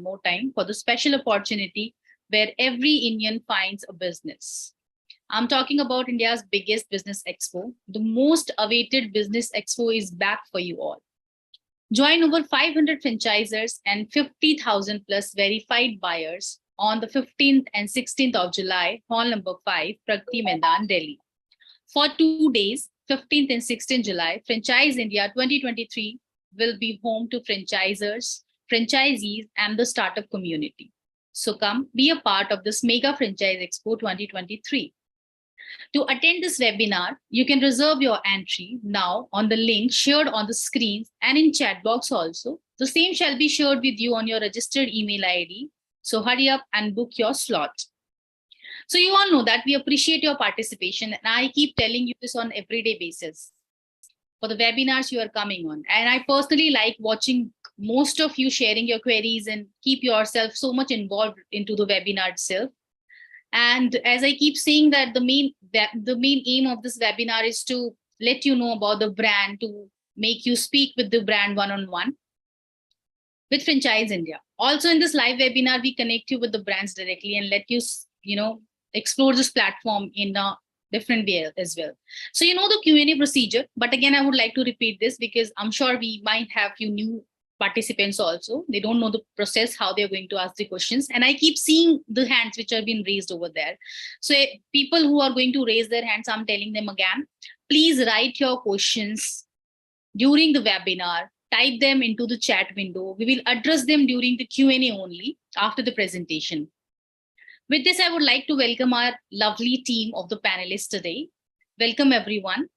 more time for the special opportunity where every Indian finds a business. I'm talking about India's biggest business expo. The most awaited business expo is back for you all. Join over 500 franchisors and 50,000 plus verified buyers on the 15th and 16th of July, hall number 5, Pragati Maidan, Delhi. For 2 days, 15th and 16th July, Franchise India 2023 will be home to franchisors, franchisees, and the startup community. So come be a part of this Mega Franchise Expo 2023. To attend this webinar, you can reserve your entry now on the link shared on the screens and in chat box also. The same shall be shared with you on your registered email ID. So hurry up and book your slot. So you all know that we appreciate your participation, and I keep telling you this on everyday basis for the webinars you are coming on. And I personally like watching most of you sharing your queries and keep yourself so much involved into the webinar itself. And as I keep saying that the main aim of this webinar is to let you know about the brand, to make you speak with the brand one-on-one with Franchise India. Also in this live webinar, we connect you with the brands directly and let you, explore this platform in a different way as well. So you know the Q&A procedure, but again, I would like to repeat this because I'm sure we might have few new participants also. They don't know the process, how they're going to ask the questions. And I keep seeing the hands which are being raised over there. So people who are going to raise their hands, I'm telling them again, please write your questions during the webinar, type them into the chat window. We will address them during the Q&A only after the presentation. With this, I would like to welcome our lovely team of the panelists today. Welcome everyone.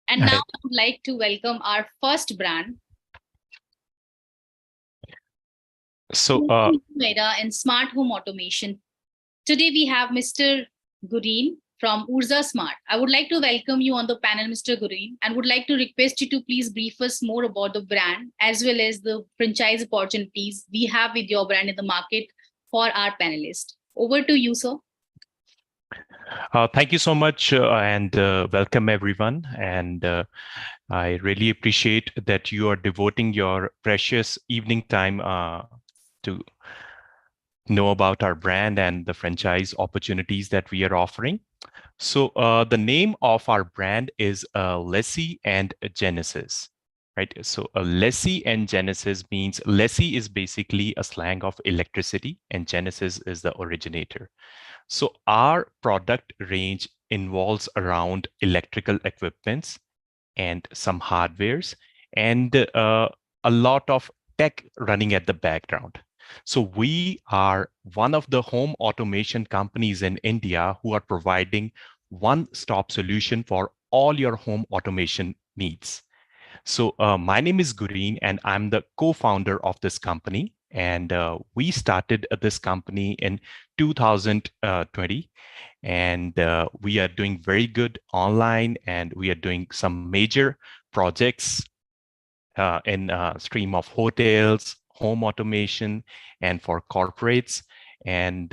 And now I would like to welcome our first brand. So, and smart home automation. Today we have Mr. Gureen from Urza Smart. I would like to welcome you on the panel, Mr. Gureen, and would like to request you to please brief us more about the brand as well as the franchise opportunities we have with your brand in the market for our panelists. Over to you, sir. Thank you so much and welcome everyone. And I really appreciate that you are devoting your precious evening time to know about our brand and the franchise opportunities that we are offering. So the name of our brand is Lessee and Genesis, right? So Lessee and Genesis means Lessee is basically a slang of electricity and Genesis is the originator. So our product range involves around electrical equipments and some hardwares and a lot of tech running at the background. So we are one of the home automation companies in India who are providing one-stop solution for all your home automation needs. So my name is Gureen and I'm the co-founder of this company. And we started this company in 2020. And we are doing very good online and we are doing some major projects in stream of hotels, home automation, and for corporates. And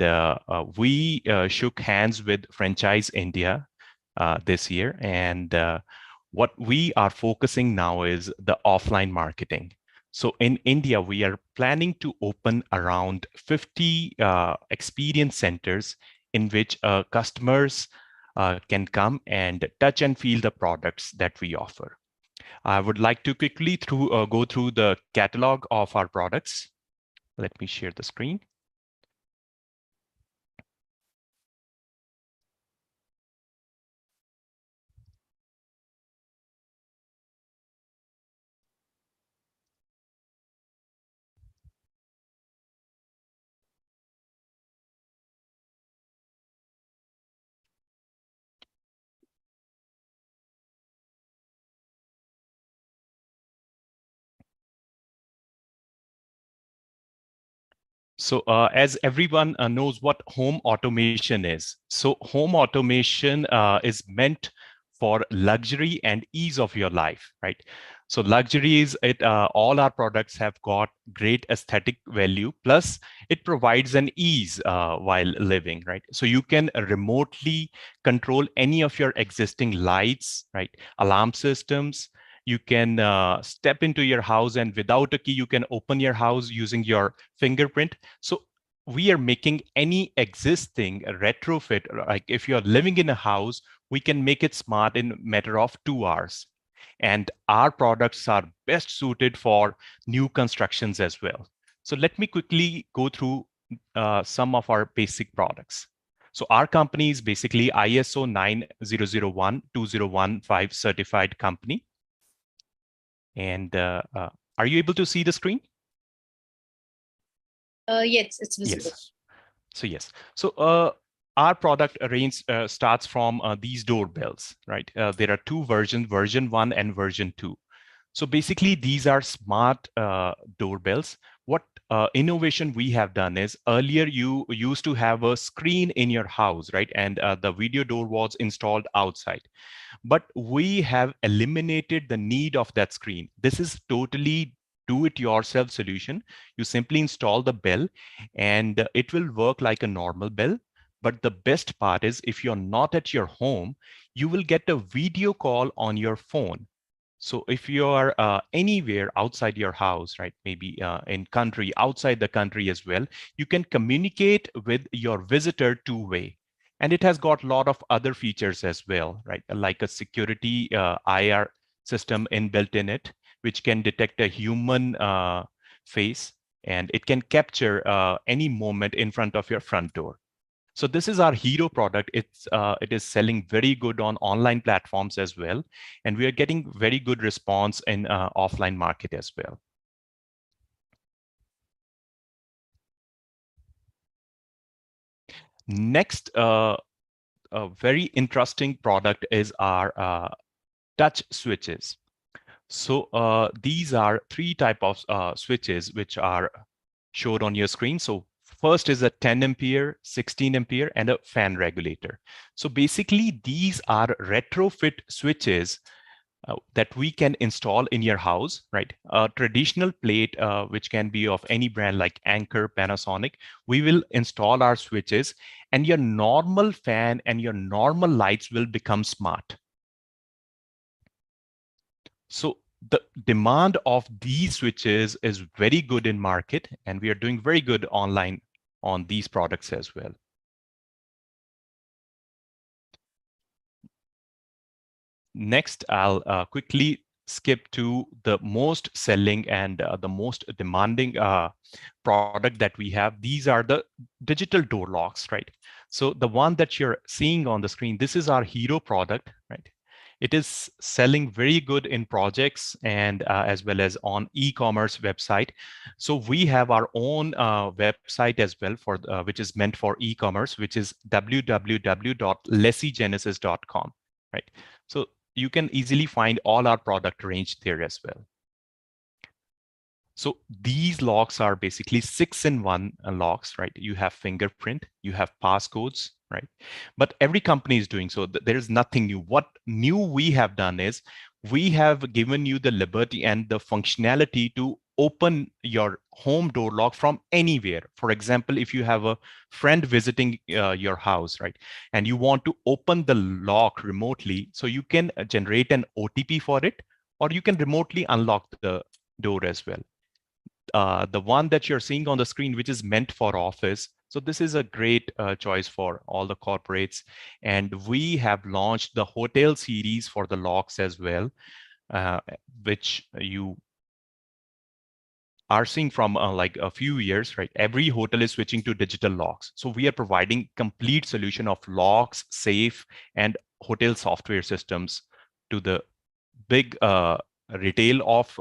we shook hands with Franchise India this year. And what we are focusing now is the offline marketing. So in India, we are planning to open around 50 experience centers in which customers can come and touch and feel the products that we offer. I would like to quickly go through the catalog of our products. Let me share the screen. So as everyone knows what home automation is. So home automation is meant for luxury and ease of your life, right? So luxury is all our products have got great aesthetic value, plus it provides an ease while living, right? So you can remotely control any of your existing lights, right? Alarm systems. You can step into your house, and without a key, you can open your house using your fingerprint. So we are making any existing retrofit, like if you're living in a house, we can make it smart in a matter of 2 hours. And our products are best suited for new constructions as well. So let me quickly go through some of our basic products. So our company is basically ISO 9001-2015 certified company. And are you able to see the screen? Yes, it's visible. Yes. So yes. So our product range starts from these doorbells, right? There are two versions, version 1 and version 2. So basically, these are smart doorbells. What innovation we have done is, earlier you used to have a screen in your house, right? And the video door was installed outside. But we have eliminated the need of that screen. This is totally do-it-yourself solution. You simply install the bell and it will work like a normal bell. But the best part is, if you're not at your home, you will get a video call on your phone. So if you are anywhere outside your house, right, maybe in country, outside the country as well, you can communicate with your visitor two-way. And it has got a lot of other features as well, right? Like a security IR system inbuilt in it, which can detect a human face, and it can capture any moment in front of your front door. So this is our hero product. It is selling very good on online platforms as well, and we are getting very good response in offline market as well. Next, a very interesting product is our touch switches. So these are three type of switches which are showed on your screen. So first is a 10 ampere, 16 ampere, and a fan regulator. So basically, these are retrofit switches that we can install in your house, right? A traditional plate, which can be of any brand like Anchor, Panasonic, we will install our switches, and your normal fan and your normal lights will become smart. So the demand of these switches is very good in market, and we are doing very good online on these products as well. Next, I'll quickly skip to the most selling and the most demanding product that we have. These are the digital door locks, right? So the one that you're seeing on the screen, this is our hero product, right? It is selling very good in projects and as well as on e-commerce website. So we have our own website as well for which is meant for e-commerce, which is www.lessiegenesis.com, right? So you can easily find all our product range there as well. So these locks are basically 6-in-1 locks, right? You have fingerprint, you have passcodes, right? But every company is doing so. There is nothing new. What new we have done is we have given you the liberty and the functionality to open your home door lock from anywhere. For example, if you have a friend visiting your house, right, and you want to open the lock remotely, so you can generate an OTP for it, or you can remotely unlock the door as well. The one that you're seeing on the screen, which is meant for office. So this is a great choice for all the corporates. And we have launched the hotel series for the locks as well, which you are seeing from like a few years, right? Every hotel is switching to digital locks. So we are providing complete solution of locks, safe, and hotel software systems to the big retail of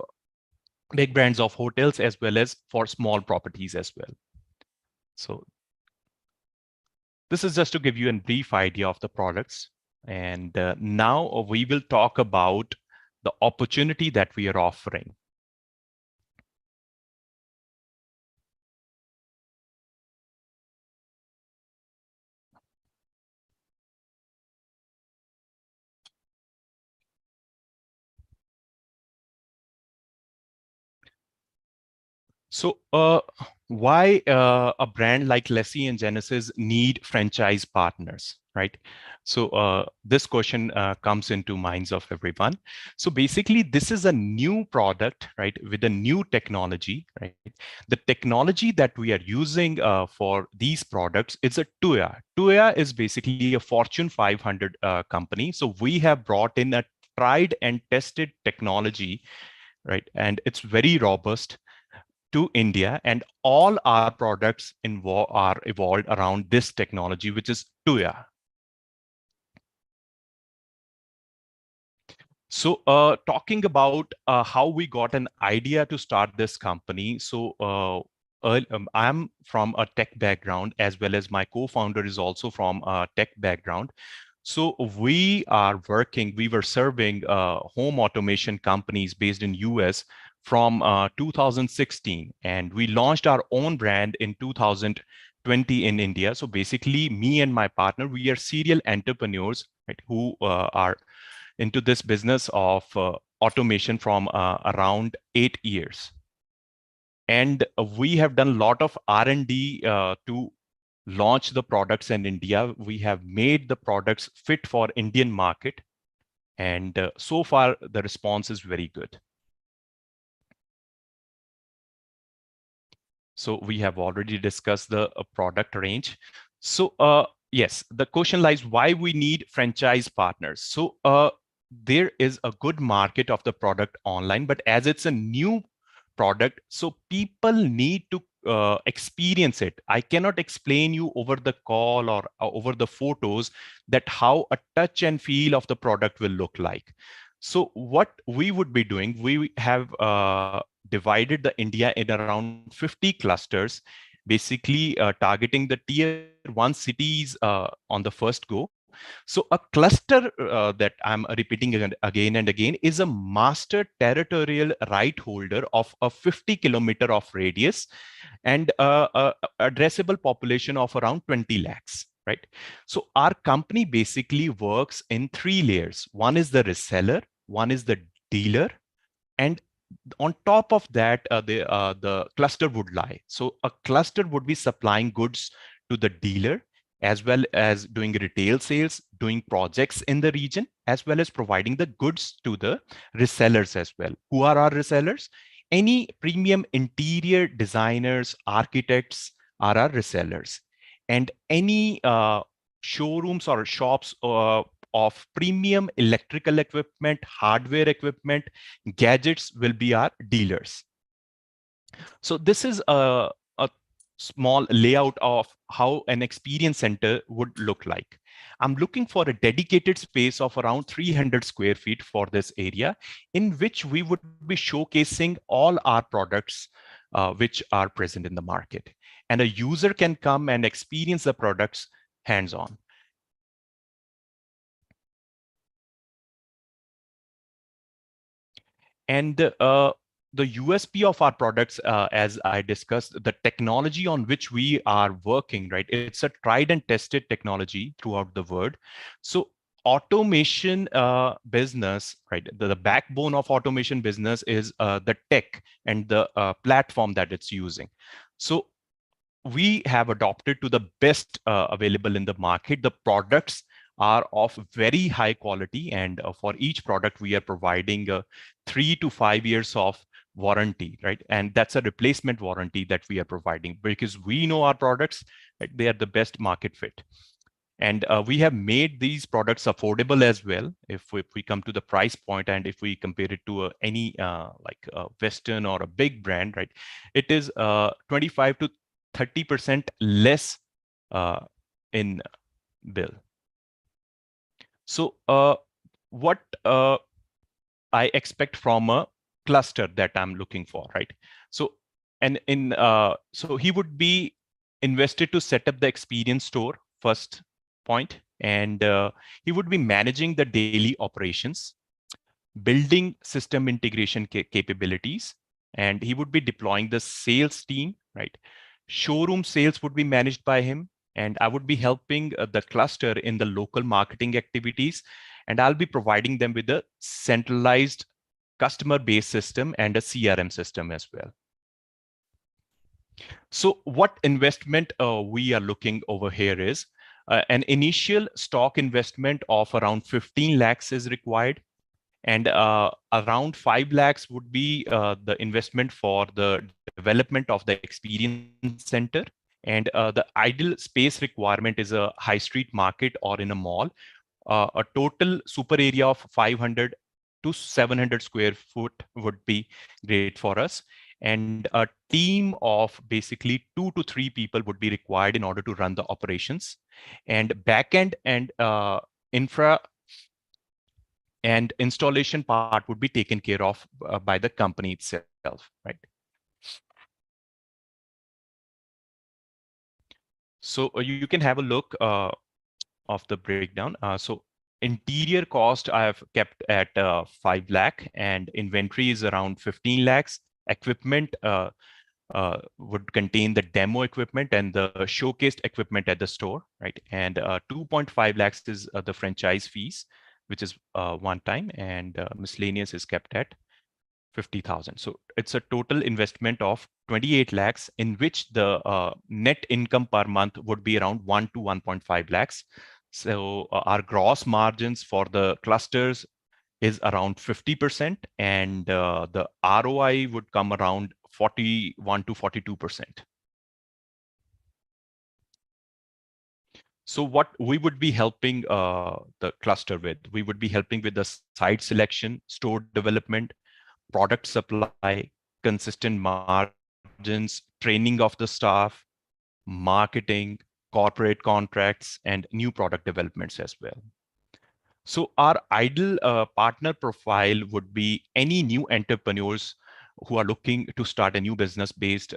big brands of hotels as well as for small properties as well. So this is just to give you a brief idea of the products. And now we will talk about the opportunity that we are offering. So why a brand like Lessie and Genesis need franchise partners, right? So this question comes into minds of everyone. So basically, this is a new product, right, with a new technology, right? The technology that we are using for these products, it's a Tuya. Tuya is basically a Fortune 500 company. So we have brought in a tried and tested technology, right? And it's very robust to India, and all our products are evolved around this technology, which is Tuya. So, talking about how we got an idea to start this company. So, I'm from a tech background, as well as my co-founder is also from a tech background. So we were serving home automation companies based in US from 2016, and we launched our own brand in 2020 in India. So basically, me and my partner, we are serial entrepreneurs, right, who are into this business of automation from around 8 years. And we have done a lot of R&D to launch the products in India. We have made the products fit for Indian market. And so far, the response is very good. So we have already discussed the product range. So yes, the question lies why we need franchise partners. So there is a good market of the product online, but as it's a new product, so people need to experience it. I cannot explain you over the call or over the photos that how a touch and feel of the product will look like. So what we would be doing, we have divided the India in around 50 clusters, basically targeting the tier 1 cities on the first go. So a cluster that I'm repeating again and again is a master territorial right holder of a 50-kilometer of radius and a addressable population of around 20 lakhs. Right. So our company basically works in three layers. One is the reseller, one is the dealer, and on top of that, the cluster would lie. So a cluster would be supplying goods to the dealer, as well as doing retail sales, doing projects in the region, as well as providing the goods to the resellers as well. Who are our resellers? Any premium interior designers, architects are our resellers. And any showrooms or shops of premium electrical equipment, hardware equipment, gadgets will be our dealers. So this is a small layout of how an experience center would look like. I'm looking for a dedicated space of around 300 square feet for this area, in which we would be showcasing all our products which are present in the market. And a user can come and experience the products hands-on. And the USP of our products, as I discussed, the technology on which we are working, right? It's a tried and tested technology throughout the world. So automation business, right? The backbone of automation business is the tech and the platform that it's using. So we have adopted to the best available in the market. The products are of very high quality, and for each product we are providing 3 to 5 years of warranty, right? And that's a replacement warranty that we are providing, because we know our products, right? They are the best market fit. And we have made these products affordable as well. If we come to the price point, and if we compare it to any like a Western or a big brand, right, it is 25 to 30% less in bill. So what I expect from a cluster that I'm looking for, right? So and in so he would be invested to set up the experience store first point, and he would be managing the daily operations, building system integration capabilities, and he would be deploying the sales team, right? Showroom sales would be managed by him, and I would be helping the cluster in the local marketing activities, and I'll be providing them with a centralized customer base system and a CRM system as well. So what investment we are looking over here is, An initial stock investment of around 15 lakhs is required, and around 5 lakhs would be the investment for the development of the experience center. And the ideal space requirement is a high street market or in a mall. A total super area of 500 to 700 square foot would be great for us. And a team of basically 2 to 3 people would be required in order to run the operations. And backend and infra and installation part would be taken care of by the company itself, right? So you can have a look of the breakdown. So interior cost I have kept at 5 lakh, and inventory is around 15 lakhs. Equipment would contain the demo equipment and the showcased equipment at the store, right? And 2.5 lakhs is the franchise fees, which is one time, and miscellaneous is kept at 50,000. So it's a total investment of 28 lakhs, in which the net income per month would be around 1 to 1.5 lakhs. So our gross margins for the clusters is around 50%, and the ROI would come around 41 to 42%. So what we would be helping the cluster with, we would be helping with the site selection, store development, product supply, consistent margins, training of the staff, marketing, corporate contracts, and new product developments as well. So our ideal partner profile would be any new entrepreneurs who are looking to start a new business based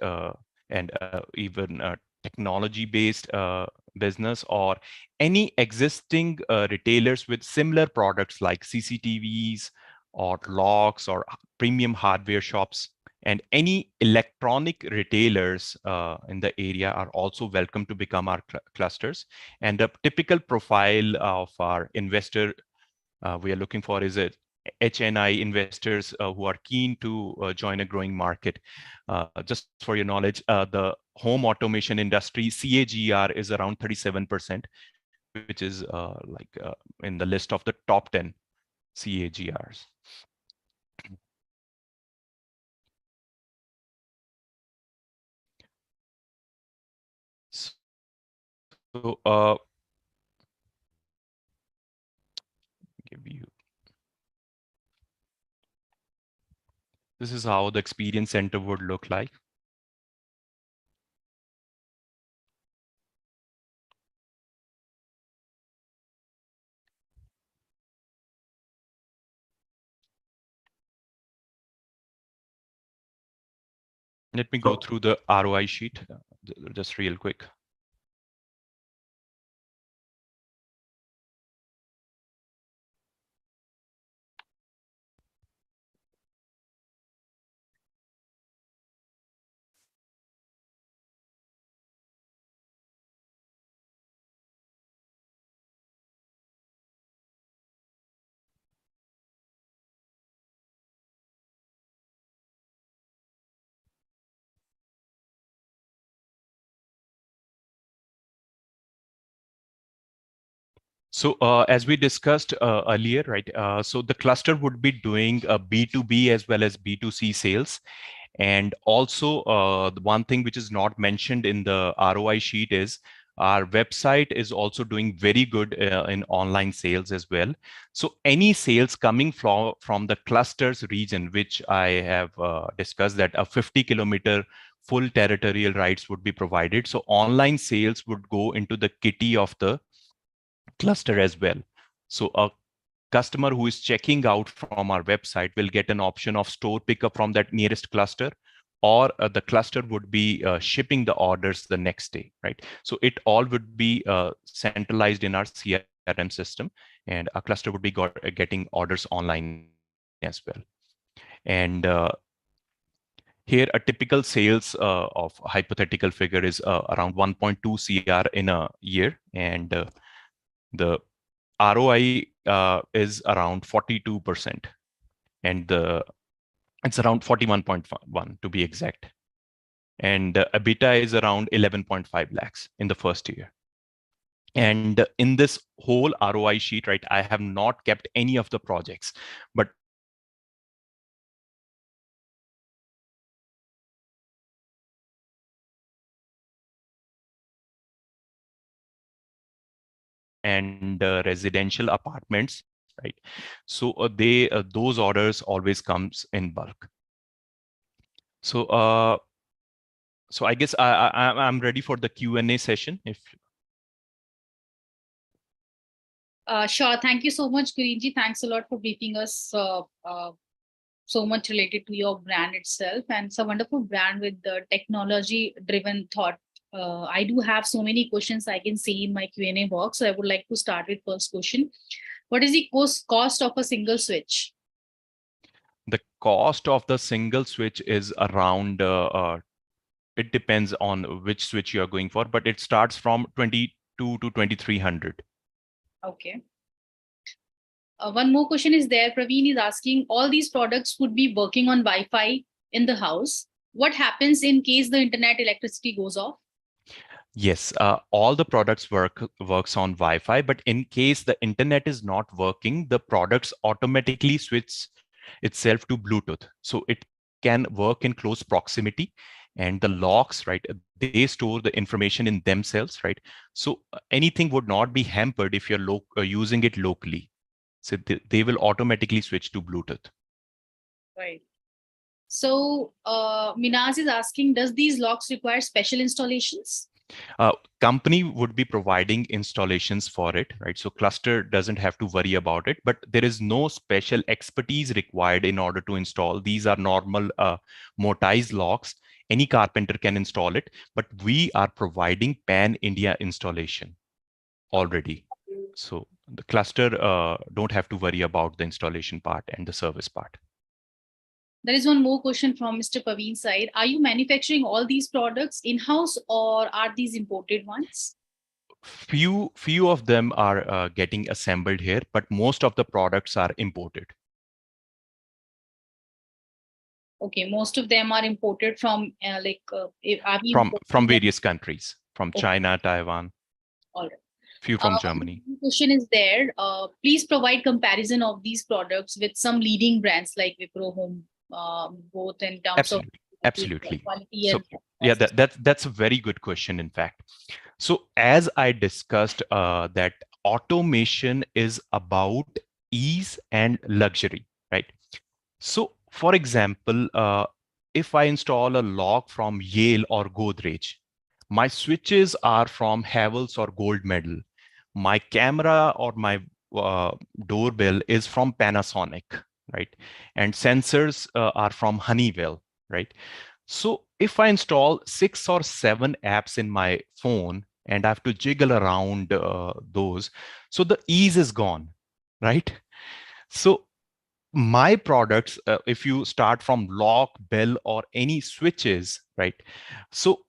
and even technology based business, or any existing retailers with similar products like CCTVs or locks or premium hardware shops. And any electronic retailers in the area are also welcome to become our clusters. And the typical profile of our investor we are looking for is a HNI investors who are keen to join a growing market. Just for your knowledge, the home automation industry CAGR is around 37%, which is in the list of the top 10 CAGRs. So give you, this is how the experience center would look like. Let me go through the ROI sheet just real quick. So as we discussed earlier, right? So the cluster would be doing B2B as well as B2C sales. And also the one thing which is not mentioned in the ROI sheet is our website is also doing very good in online sales as well. So any sales coming from the clusters region, which I have discussed, that a 50-kilometer full territorial rights would be provided. So online sales would go into the kitty of the cluster as well. So a customer who is checking out from our website will get an option of store pickup from that nearest cluster, or the cluster would be shipping the orders the next day, right? So it all would be centralized in our CRM system, and a cluster would be getting orders online as well. And here, a typical sales of hypothetical figure is around 1.2 CR in a year, and the ROI is around 42%, and it's around 41.1 to be exact. And EBITDA is around 11.5 lakhs in the first year. And in this whole ROI sheet, right, I have not kept any of the projects, but and residential apartments, right? So they those orders always comes in bulk. So so I guess I'm ready for the Q&A session. If Sure. Thank you so much, Gurinji. Thanks a lot for briefing us so much related to your brand itself, and it's a wonderful brand with the technology driven thought. I do have so many questions I can see in my Q&A box. So I would like to start with first question. What is the cost of a single switch? the cost of the single switch is around it depends on which switch you are going for, but it starts from 22 to 2300. Okay. One more question is there. Praveen is asking, all these products would be working on Wi-Fi in the house. What happens in case the internet electricity goes off? Yes, all the products works on Wi-Fi, but in case the internet is not working, the products automatically switch itself to Bluetooth. So it can work in close proximity, and the locks, right, they store the information in themselves, right? So anything would not be hampered if you're using it locally. So they will automatically switch to Bluetooth. Right. So Minaz is asking, does these locks require special installations? Company would be providing installations for it, right? So cluster doesn't have to worry about it, but there is no special expertise required in order to install. These are normal mortise locks. Any carpenter can install it, but we are providing pan-India installation already. So the cluster don't have to worry about the installation part and the service part. There is one more question from Mr. Paveen's side. Are you manufacturing all these products in-house or are these imported ones? Few of them are getting assembled here, but most of the products are imported. Okay, most of them are imported from are we From importing them? various countries, from Okay, China, Taiwan, all right. few from Germany. Question is there. Please provide comparison of these products with some leading brands like Wipro Home, both in terms of Absolutely. quality So and yeah, cost. that's a very good question, in fact. So as I discussed, that automation is about ease and luxury, right? So for example, if I install a lock from Yale or Godrej, my switches are from Havells or Gold Medal. My camera or my doorbell is from Panasonic, right? And sensors are from Honeywell, right? So if I install 6 or 7 apps in my phone and I have to jiggle around those, so the ease is gone, right? So my products, if you start from lock, bell, or any switches, right? So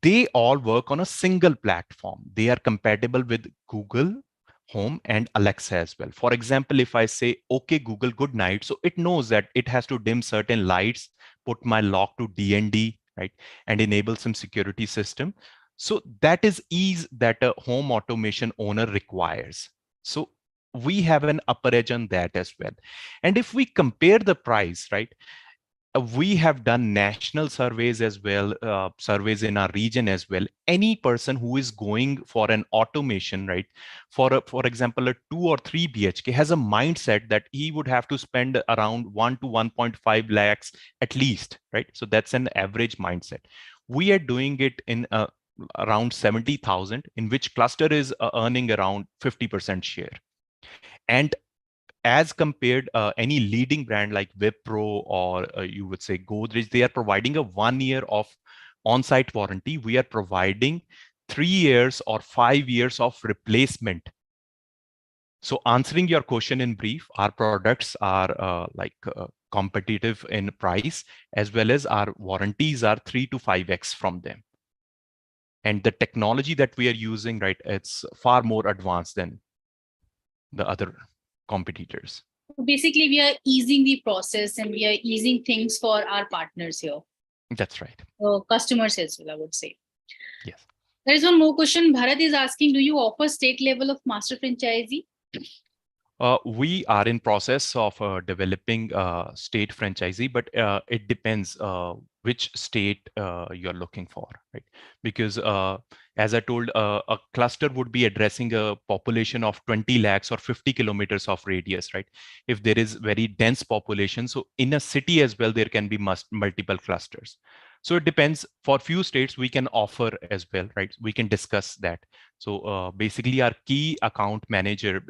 they all work on a single platform. They are compatible with Google Home and Alexa as well. For example, if I say, okay, Google, good night, so it knows that it has to dim certain lights, put my lock to DND, right? And enable some security system. So that is ease that a home automation owner requires. So we have an upper edge on that as well. And if we compare the price, right? We have done national surveys as well, surveys in our region as well. Any person who is going for an automation, right, for example, a 2 or 3 BHK has a mindset that he would have to spend around 1 to 1.5 lakhs at least, right? So that's an average mindset. We are doing it in around 70,000, in which cluster is earning around 50% share. And as compared any leading brand like Wipro or you would say Godrej, they are providing a 1 year of on-site warranty. We are providing 3 years or 5 years of replacement. So answering your question in brief, our products are competitive in price, as well as our warranties are 3 to 5x from them. And the technology that we are using, right, it's far more advanced than the other competitors. Basically, we are easing the process and we are easing things for our partners here. That's right. Customers as well, I would say. Yes. There is one more question. Bharat is asking, do you offer state level of master franchisee? We are in process of developing state franchisee, but it depends which state you're looking for, right? Because as I told, a cluster would be addressing a population of 20 lakhs or 50 kilometers of radius, right? If there is very dense population, so in a city as well, there can be multiple clusters. So it depends. For few states, we can offer as well, right? We can discuss that. So basically, our key account manager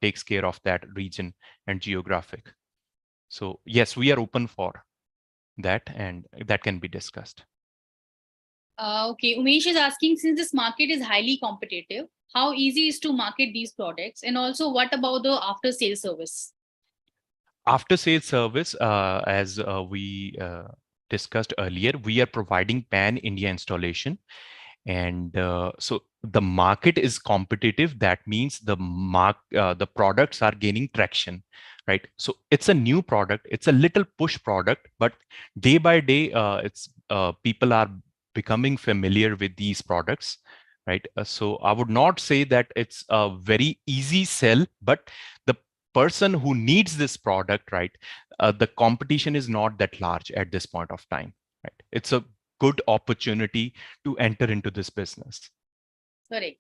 takes care of that region and geographic. So yes, we are open for that, and that can be discussed. Okay, Umesh is asking, since this market is highly competitive, how easy is to market these products? And also, what about the after sales service? After sales service, as we discussed earlier, we are providing pan India installation. And so the market is competitive. That means the products are gaining traction, right? So it's a new product. It's a little push product, but day by day, it's people are becoming familiar with these products, right? So I would not say that it's a very easy sell, but the person who needs this product, right? The competition is not that large at this point of time, right? It's a good opportunity to enter into this business. Correct.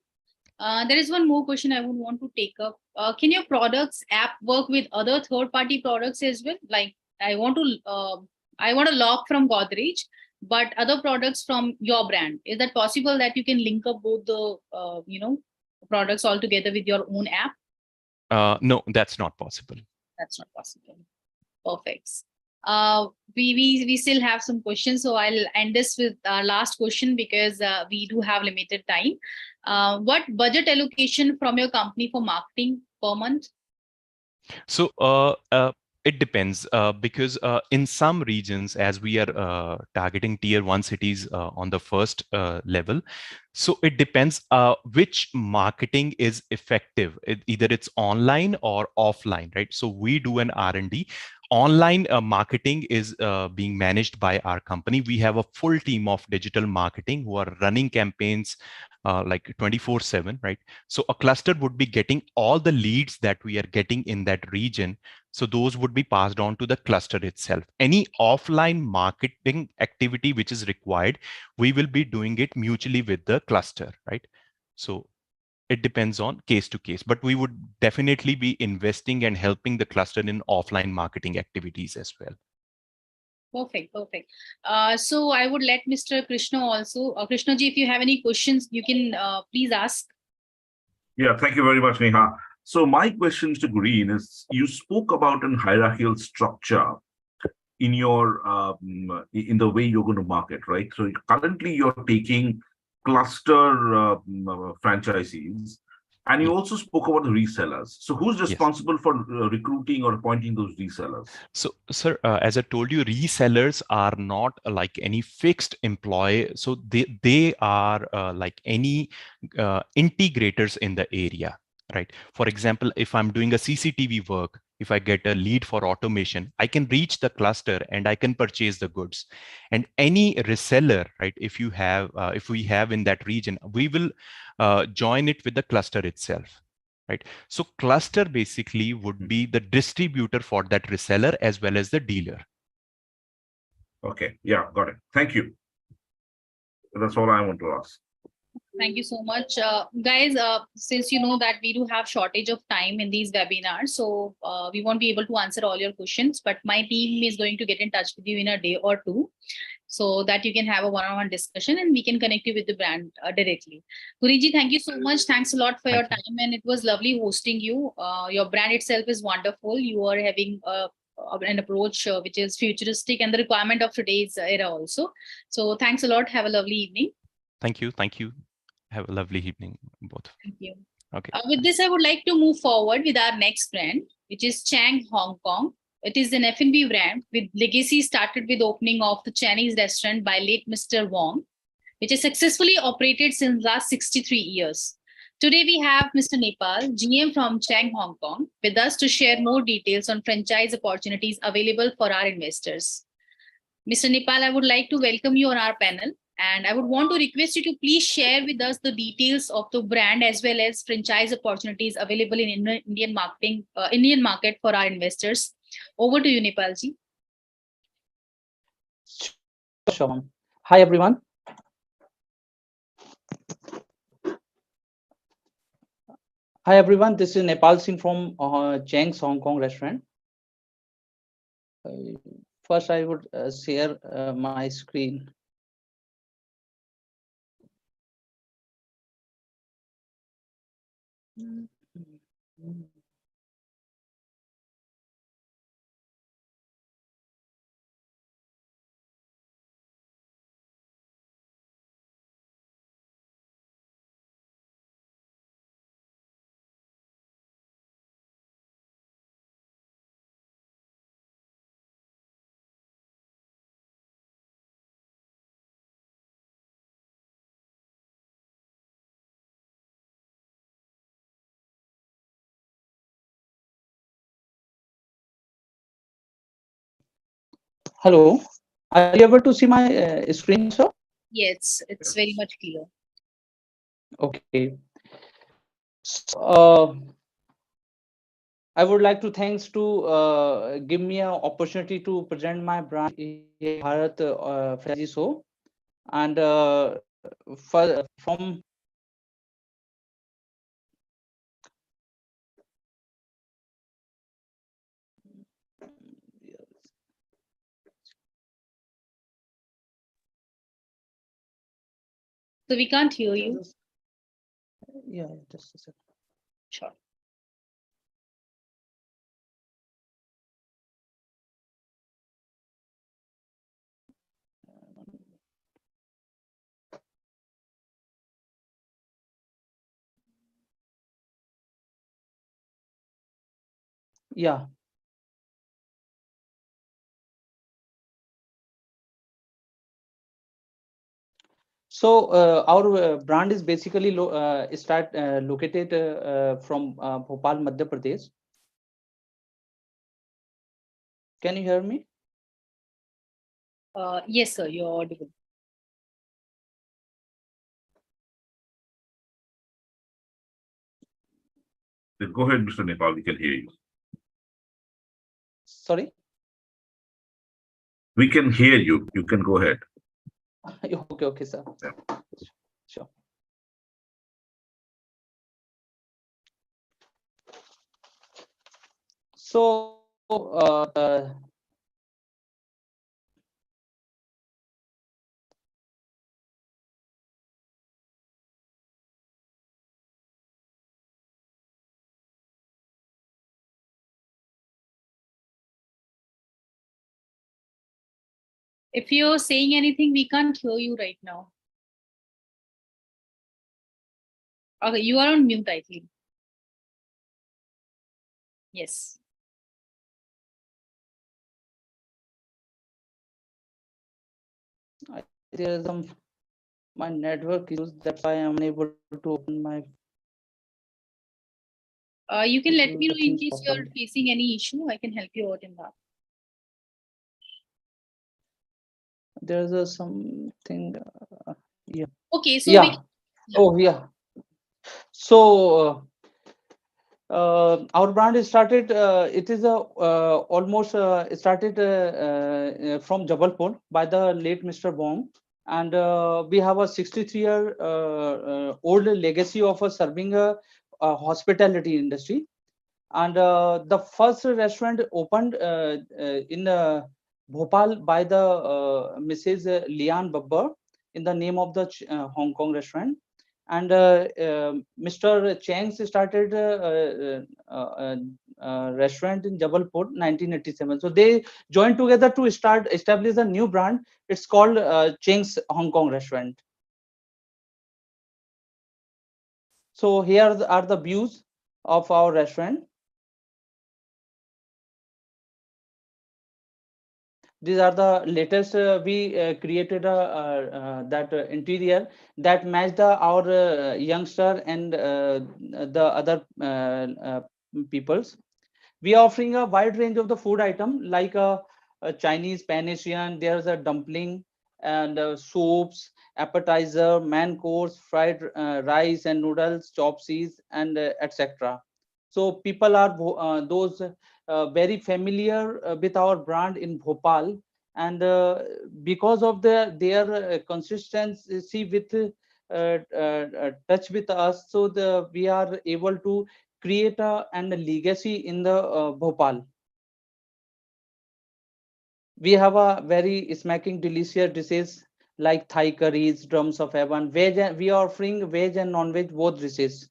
There is one more question I would want to take up. Can your products app work with other third-party products as well? Like I want to lock from Godrej, but other products from your brand. Is that possible that you can link up both the products all together with your own app? No, that's not possible. That's not possible. Perfect. We still have some questions, so I'll end this with our last question because we do have limited time. What budget allocation from your company for marketing per month? So it depends because in some regions, as we are targeting tier 1 cities on the first level, so it depends which marketing is effective. Either it's online or offline, right? So we do an R&D. Online marketing is being managed by our company. We have a full team of digital marketing who are running campaigns like 24/7, right? So a cluster would be getting all the leads that we are getting in that region. So those would be passed on to the cluster itself. Any offline marketing activity which is required, we will be doing it mutually with the cluster, right? So it depends on case to case, but we would definitely be investing and helping the cluster in offline marketing activities as well. Perfect. So I would let Mr. Krishna also. Krishna ji, if you have any questions, you can please ask. Yeah, thank you very much, Neha. So my question to Green is, you spoke about an hierarchical structure in your in the way you're going to market, right? So currently you're taking cluster franchisees, and you also spoke about the resellers. So who's responsible for recruiting or appointing those resellers? So, sir, as I told you, resellers are not like any fixed employee. So they are like any integrators in the area, right? For example, if I'm doing a CCTV work, if I get a lead for automation, I can reach the cluster and I can purchase the goods. And any reseller, right? If we have in that region, we will join it with the cluster itself. Right. So cluster basically would be the distributor for that reseller as well as the dealer. Okay. Yeah, got it. Thank you. That's all I want to ask. Thank you so much. Guys, since you know that we do have shortage of time in these webinars, so we won't be able to answer all your questions, but my team is going to get in touch with you in a day or two, so that you can have a one-on-one discussion and we can connect you with the brand directly. Guriji, thank you so much. Thanks a lot for your time, and it was lovely hosting you. Your brand itself is wonderful. You are having an approach which is futuristic and the requirement of today's era also. So thanks a lot. Have a lovely evening. Thank you. Thank you. Have a lovely evening, both. Thank you. Okay. With this, I would like to move forward with our next brand, which is Chang Hong Kong. It is an F&B brand with legacy started with opening of the Chinese restaurant by late Mr. Wong, which is successfully operated since last 63 years. Today, we have Mr. Nepal, GM from Chang Hong Kong, with us to share more details on franchise opportunities available for our investors. Mr. Nepal, I would like to welcome you on our panel. And I would want to request you to please share with us the details of the brand as well as franchise opportunities available in Indian market for our investors. Over to you, Nepalji. Sure, ma'am. Hi, everyone. Hi, everyone. This is Nepal Singh from Chang's Hong Kong restaurant. First, I would share my screen. Hello. Are you able to see my screen, sir? Yes, it's very much clear. Okay. So, I would like to thanks to give me an opportunity to present my brand here, Bharat FIHL show, and from So we can't hear you. yeah, just a second. Sure. Yeah. So our brand is basically located from Bhopal, Madhya Pradesh. Can you hear me? Yes, sir, you're audible. Go ahead, Mr. Nepal. We can hear you. Sorry. We can hear you. You can go ahead. Okay, sir. Yeah. Sure. So If you're saying anything, we can't hear you right now. Okay, you are on mute, I think. Yes. there is some my network issues. That's why I'm unable to open my. You can let me know in Nothing case you're properly. facing any issue. I can help you out in that. There's a something. Yeah. Okay, so Yeah. Oh, yeah. So our brand is started. It is almost started from Jabalpur by the late Mr. Bong, and we have a 63-year old legacy of serving a hospitality industry. And the first restaurant opened in Bhopal by the Mrs. Lian Babbar in the name of the Hong Kong restaurant. And Mr. Chang started restaurant in Jabalpur 1987. So they joined together to establish a new brand. It's called Chang's Hong Kong restaurant. So here are the views of our restaurant. These are the latest we created that interior that matched our youngster and the other peoples. We are offering a wide range of the food item like a Chinese, Pan Asian. There's a dumpling and soups appetizer, main course, fried rice and noodles, chopsies, and etc. So people are those very familiar with our brand in Bhopal, and because of their consistency with touch with us, so we are able to create a legacy in the Bhopal. We have a very smacking delicious dishes like Thai curries, drums of heaven, veg, we are offering veg and non-veg both dishes.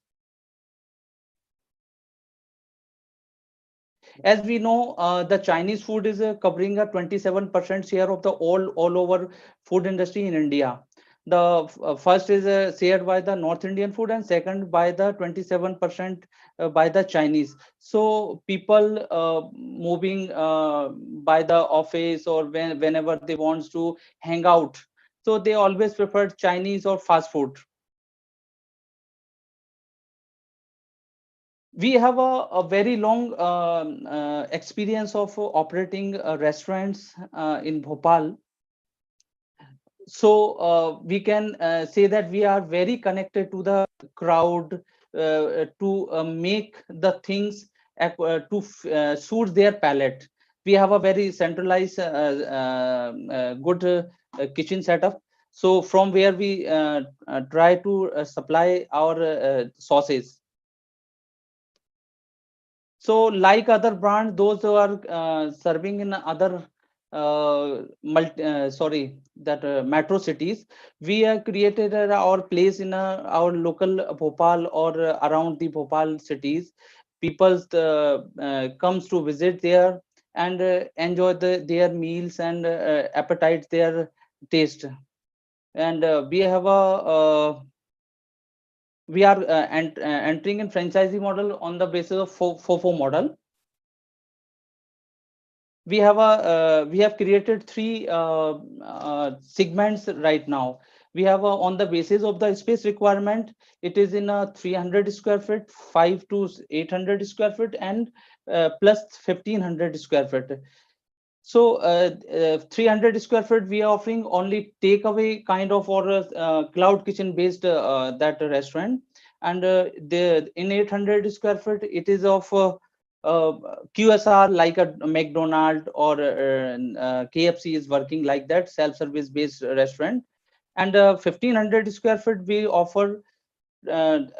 As we know, the Chinese food is covering a 27% share of the all over food industry in India. The first is shared by the North Indian food, and second by the 27% by the Chinese. So people moving by the office or whenever they want to hang out, so they always prefer Chinese or fast food. We have a very long experience of operating restaurants in Bhopal. So we can say that we are very connected to the crowd to make the things to suit their palate. We have a very centralized good kitchen setup. So from where we try to supply our sauces. So like other brands, those who are serving in other metro cities, we have created our place in our local Bhopal or around the Bhopal cities. People comes to visit there and enjoy their meals and appetite their taste. And we have we are entering in franchisee model on the basis of FOFO model. We have created three segments right now. We have on the basis of the space requirement, it is in a 300 square feet, 5 to 800 square feet, and plus 1500 square feet. So 300 square feet, we are offering only takeaway kind of, or cloud kitchen based that restaurant. And the in 800 square feet, it is of QSR, like a McDonald's or KFC is working like that, self-service based restaurant. And 1500 square feet, we offer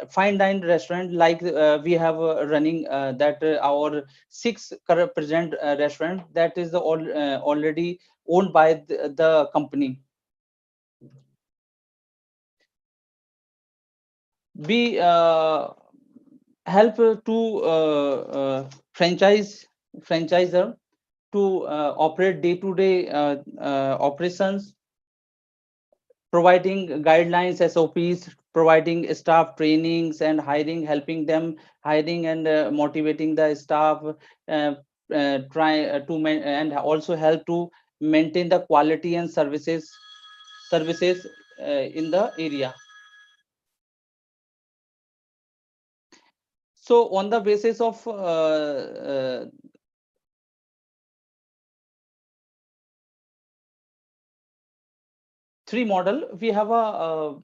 fine dine restaurant, like we have running that our 6 current present restaurant that is already owned by the company. We help to franchisor to operate day-to-day operations, providing guidelines, SOPs, providing staff trainings and hiring, helping them hiring and motivating the staff, try to and also help to maintain the quality and services in the area. So on the basis of three model, we have a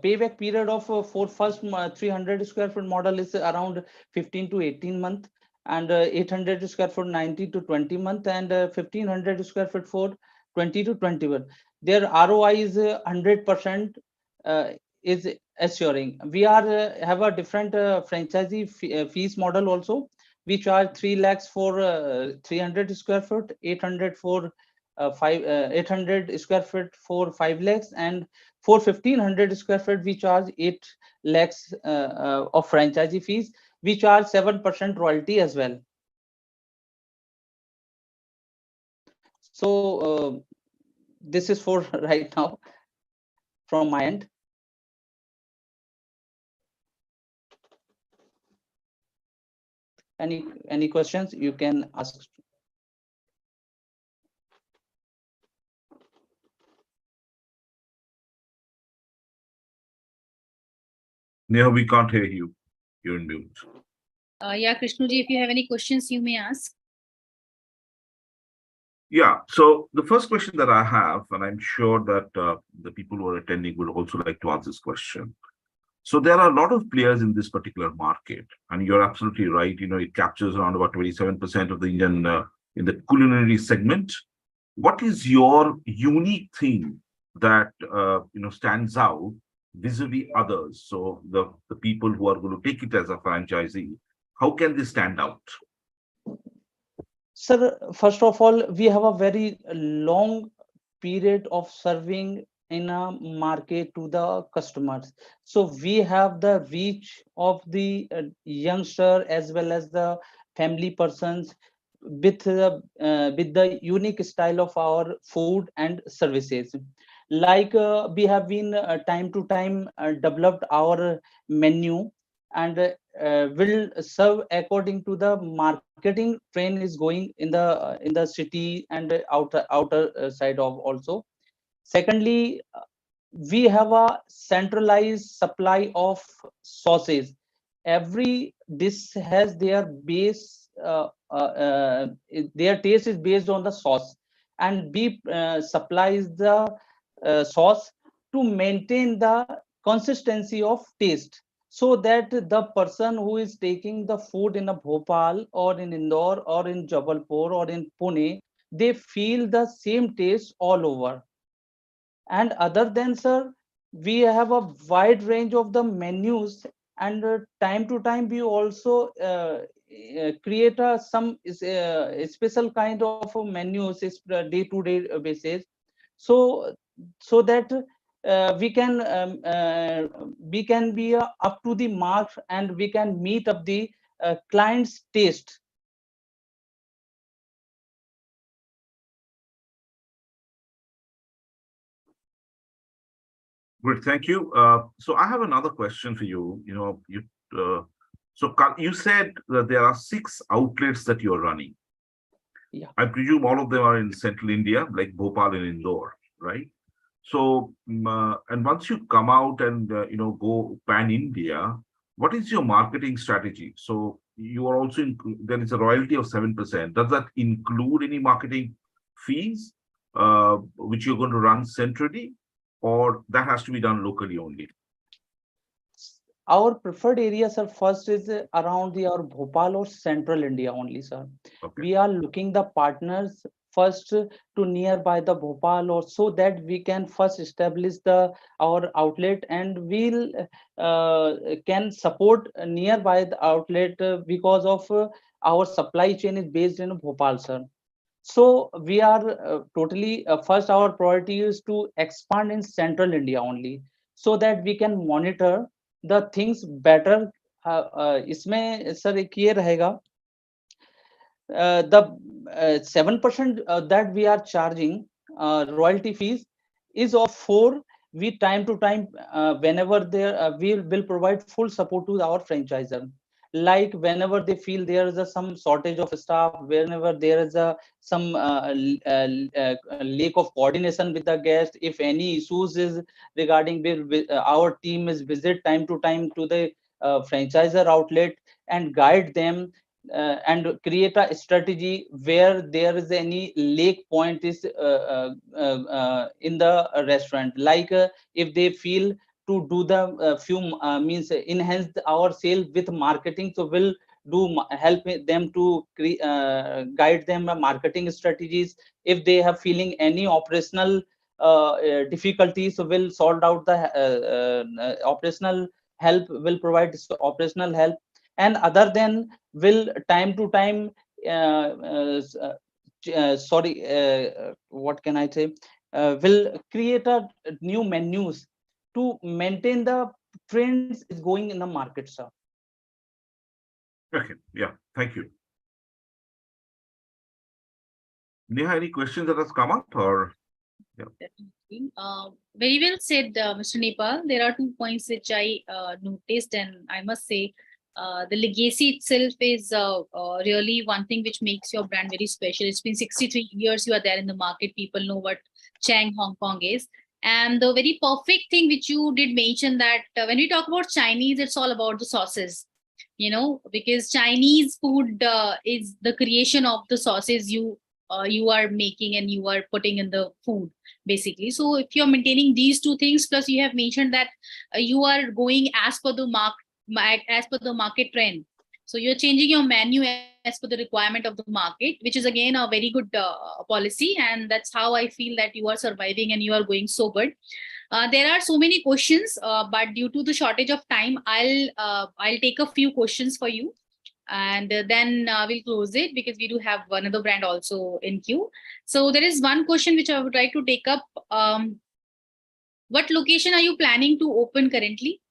payback period of for first 300 square foot model is around 15 to 18 month, and 800 square foot 90 to 20 month, and 1500 square foot for 20 to 21. Their ROI is 100% is assuring. We are have a different franchisee fees model also. We charge 3 lakhs for 300 square foot, 800 for 800 square feet for 5 lakhs, and for 1500 square feet we charge 8 lakhs of franchisee fees. We charge 7% royalty as well. So this is for right now from my end. Any questions you can ask. Neha, we can't hear you. You're in mute. Yeah, Krishnuji, if you have any questions, you may ask. Yeah. So the first question that I have, and I'm sure that the people who are attending would also like to ask this question. So there are a lot of players in this particular market, and you're absolutely right. It captures around about 27% of the Indian in the culinary segment. What is your unique thing that stands out vis-a-vis others? So the people who are going to take it as a franchisee, how can they stand out? Sir, first of all, we have a very long period of serving in a market to the customers. So we have the reach of the youngster as well as the family persons with the unique style of our food and services. Like we have been time to time developed our menu and will serve according to the marketing trend is going in the city and outer side of also. Secondly, we have a centralized supply of sauces. Every dish has their base, their taste is based on the sauce, and we supplies the sauce to maintain the consistency of taste, so that the person who is taking the food in a Bhopal or in Indore or in Jabalpur or in Pune, they feel the same taste all over. And other than, sir, we have a wide range of the menus, and time to time we also create some special kind of menus is day to day basis, so so that we can be up to the mark and we can meet up the client's taste. Great, thank you. So I have another question for you. Uh, you said that there are 6 outlets that you're running. Yeah. I presume all of them are in central India, like Bhopal and Indore, right? So, and once you come out and go pan India, what is your marketing strategy? So you are also there is a royalty of 7%. Does that include any marketing fees, which you're going to run centrally, or that has to be done locally only? Our preferred areas are first is around the our Bhopal or central India only, sir. Okay. We are looking the partners first to nearby the Bhopal, or so that we can first establish the our outlet, and we'll can support nearby the outlet because of our supply chain is based in Bhopal, sir. So we are totally first our priority is to expand in central India only, so that we can monitor the things better. इसमें sir एक ये रहेगा, the 7% that we are charging royalty fees is of for we time to time whenever there we will provide full support to our franchisor, like whenever they feel there is some shortage of staff, whenever there is some lack of coordination with the guest, if any issues is regarding our team is visit time to time to the franchisor outlet and guide them and create a strategy where there is any lake point is in the restaurant, like if they feel to do the few means enhance our sale with marketing, so will help them to guide them marketing strategies. If they have feeling any operational difficulties, so will sort out the operational help, will provide operational help. And other than will time to time sorry what can I say, will create a new menus to maintain the trends is going in the market, sir. Okay. Yeah. Thank you. Neha, any questions that has come up or? Yeah. Very well said, Mr. Nepal. There are 2 points which I noticed, and I must say, the legacy itself is really one thing which makes your brand very special. It's been 63 years you are there in the market. People know what Chang Hong Kong is. And the very perfect thing which you did mention that when we talk about Chinese, it's all about the sauces, because Chinese food is the creation of the sauces. You you are making and you are putting in the food, basically. So if you're maintaining these two things, plus you have mentioned that you are going as per the market trend. So you're changing your menu as per the requirement of the market, which is again a very good policy. And that's how I feel that you are surviving and you are going so good. There are so many questions, but due to the shortage of time, I'll take a few questions for you, and then we'll close it because we do have another brand also in queue. So there is one question which I would like to take up. What location are you planning to open currently?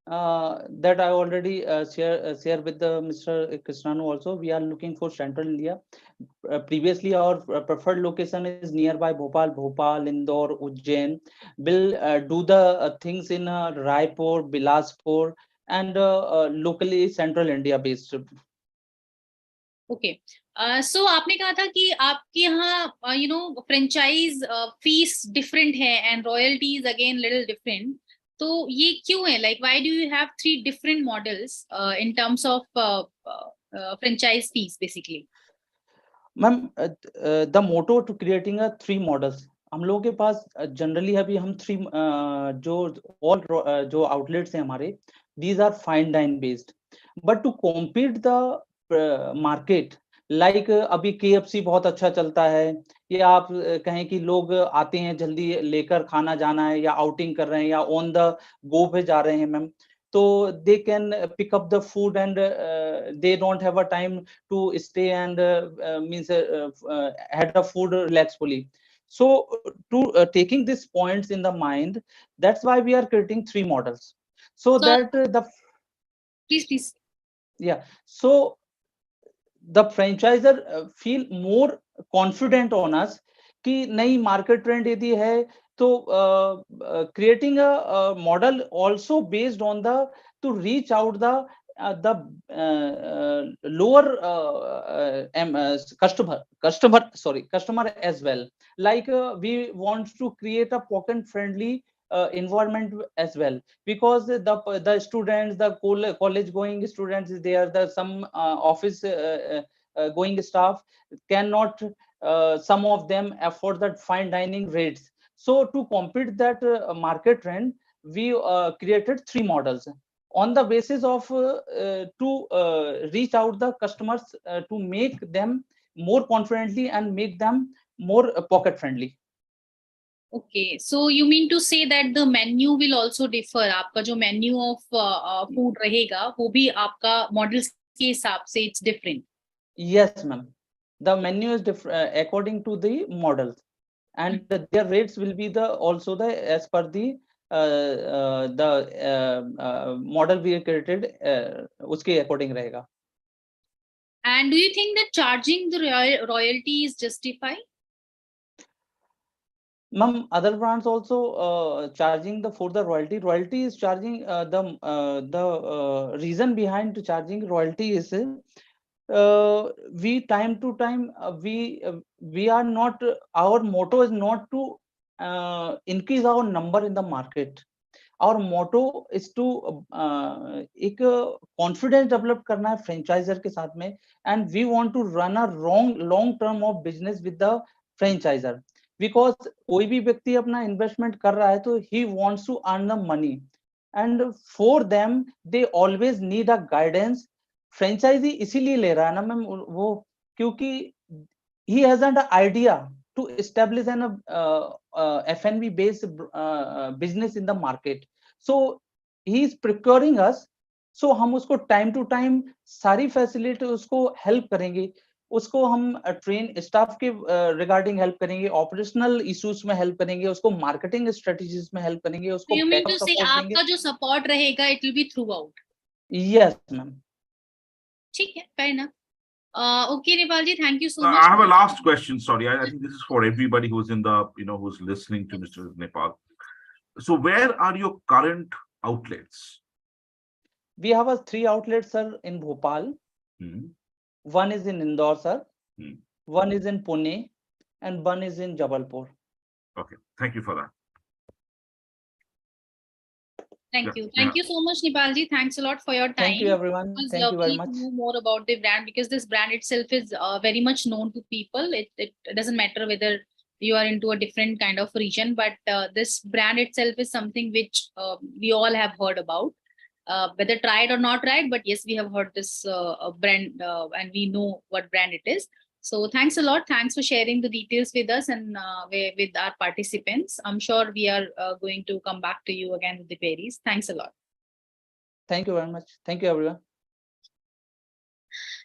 That I already share with Mr. Krishnanu also. We are looking for Central India. Previously, our preferred location is nearby Bhopal, Indore, Ujjain. We'll do the things in Raipur, Bilaspur, and locally Central India based. Okay. So आपने कहा था कि आपके यहाँ franchise fees different है and royalties again little different. तो ये क्यों है? Like, why do you have 3 different models in terms of franchise fees, basically? Ma'am, the motto to creating a 3 models. हम लोगों के पास जनरली अभी हम 3 जो outlets हैं हमारे, these are fine dine based. But to compete the market, like अभी KFC बहुत अच्छा चलता है, या आप कहें कि लोग आते हैं जल्दी लेकर खाना जाना है, या आउटिंग कर रहे हैं, या ऑन द गो पे जा रहे हैं ma'am, so they can pick up the food and they don't have a time to stay and had the food relaxfully. So to taking these points in the mind, that's why we are creating 3 models, so that the please yeah, so the franchisor feel more confident on us कि नई market trend यदि है तो creating a model also based on the to reach out the lower customer as well. Like we want to create a pocket friendly environment as well, because the students, the college going students is there, the some office going staff cannot some of them afford that fine dining rates. So to compete that market trend, we created 3 models on the basis of to reach out the customers to make them more confidently and make them more pocket friendly. Okay, so you mean to say that the menu will also differ? आपका जो menu of food रहेगा वो भी आपका models के हिसाब से it's different. Yes, ma'am. The menu is different according to the models, and their rates will be the also the as per the model we created उसके according रहेगा. And do you think that charging the royalty is justified? Ma'am, other brands also charging for the royalty. Royalty is charging the reason behind to charging royalty is we time to time we are not, our motto is not to increase our number in the market. Our motto is to एक confidence develop करना है franchisor के साथ में, and we want to run a long term of business with the franchisor, because कोई भी व्यक्ति अपना investment कर रहा है तो he wants to earn the money, and for them they always need a guidance. Franchisee इसीलिए ले रहा है ना मैम वो, क्योंकि he has an idea to establish an F&B based business in the market, so he is procuring us, so हम उसको time to time सारी facility उसको help करेंगे, उसको हम ट्रेन स्टाफ के रिगार्डिंग हेल्प करेंगे, ऑपरेशनल इश्यूज में हेल्प करेंगे, उसको मार्केटिंग स्ट्रेटजीज में हेल्प करेंगे, उसको बैकअप सपोर्ट देंगे. आपका जो सपोर्ट रहेगा it will be through out. Yes ma'am. ठीक है, fair enough. Okay, Nepal ji, thank you so much. I have a last question. Sorry, I think this is for everybody who's in the, who's listening to Mr. Nepal. So where are your current outlets? We have 3 outlets, sir, in Bhopal. One is in Indore, sir. One is in Pune, and one is in Jabalpur. Okay, thank you for that. Thank you. Yeah. Thank you so much, Nipalji. Thanks a lot for your time. Thank you, everyone. It was Thank you very lovely much. to know more about the brand, because this brand itself is very much known to people. It doesn't matter whether you are into a different kind of region, but this brand itself is something which we all have heard about. Whether tried or not tried, but yes, we have heard this brand and we know what brand it is. So thanks a lot. Thanks for sharing the details with us and with our participants. I'm sure we are going to come back to you again with the queries. Thanks a lot. Thank you very much. Thank you, everyone.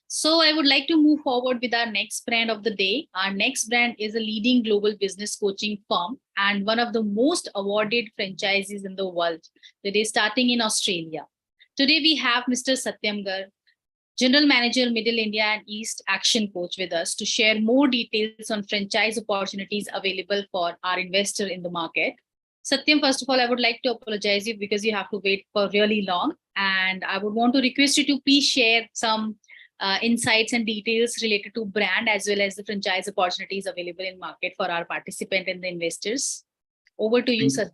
So I would like to move forward with our next brand of the day. Our next brand is a leading global business coaching firm and one of the most awarded franchises in the world. That is starting in Australia. Today we have Mr. Satyam Garg, General Manager, Middle India and East Action Coach, with us to share more details on franchise opportunities available for our investor in the market. Satyam, first of all, I would like to apologize you because you have to wait for really long. And I would want to request you to please share some insights and details related to brand as well as the franchise opportunities available in market for our participant and the investors. Over to you, Satyam.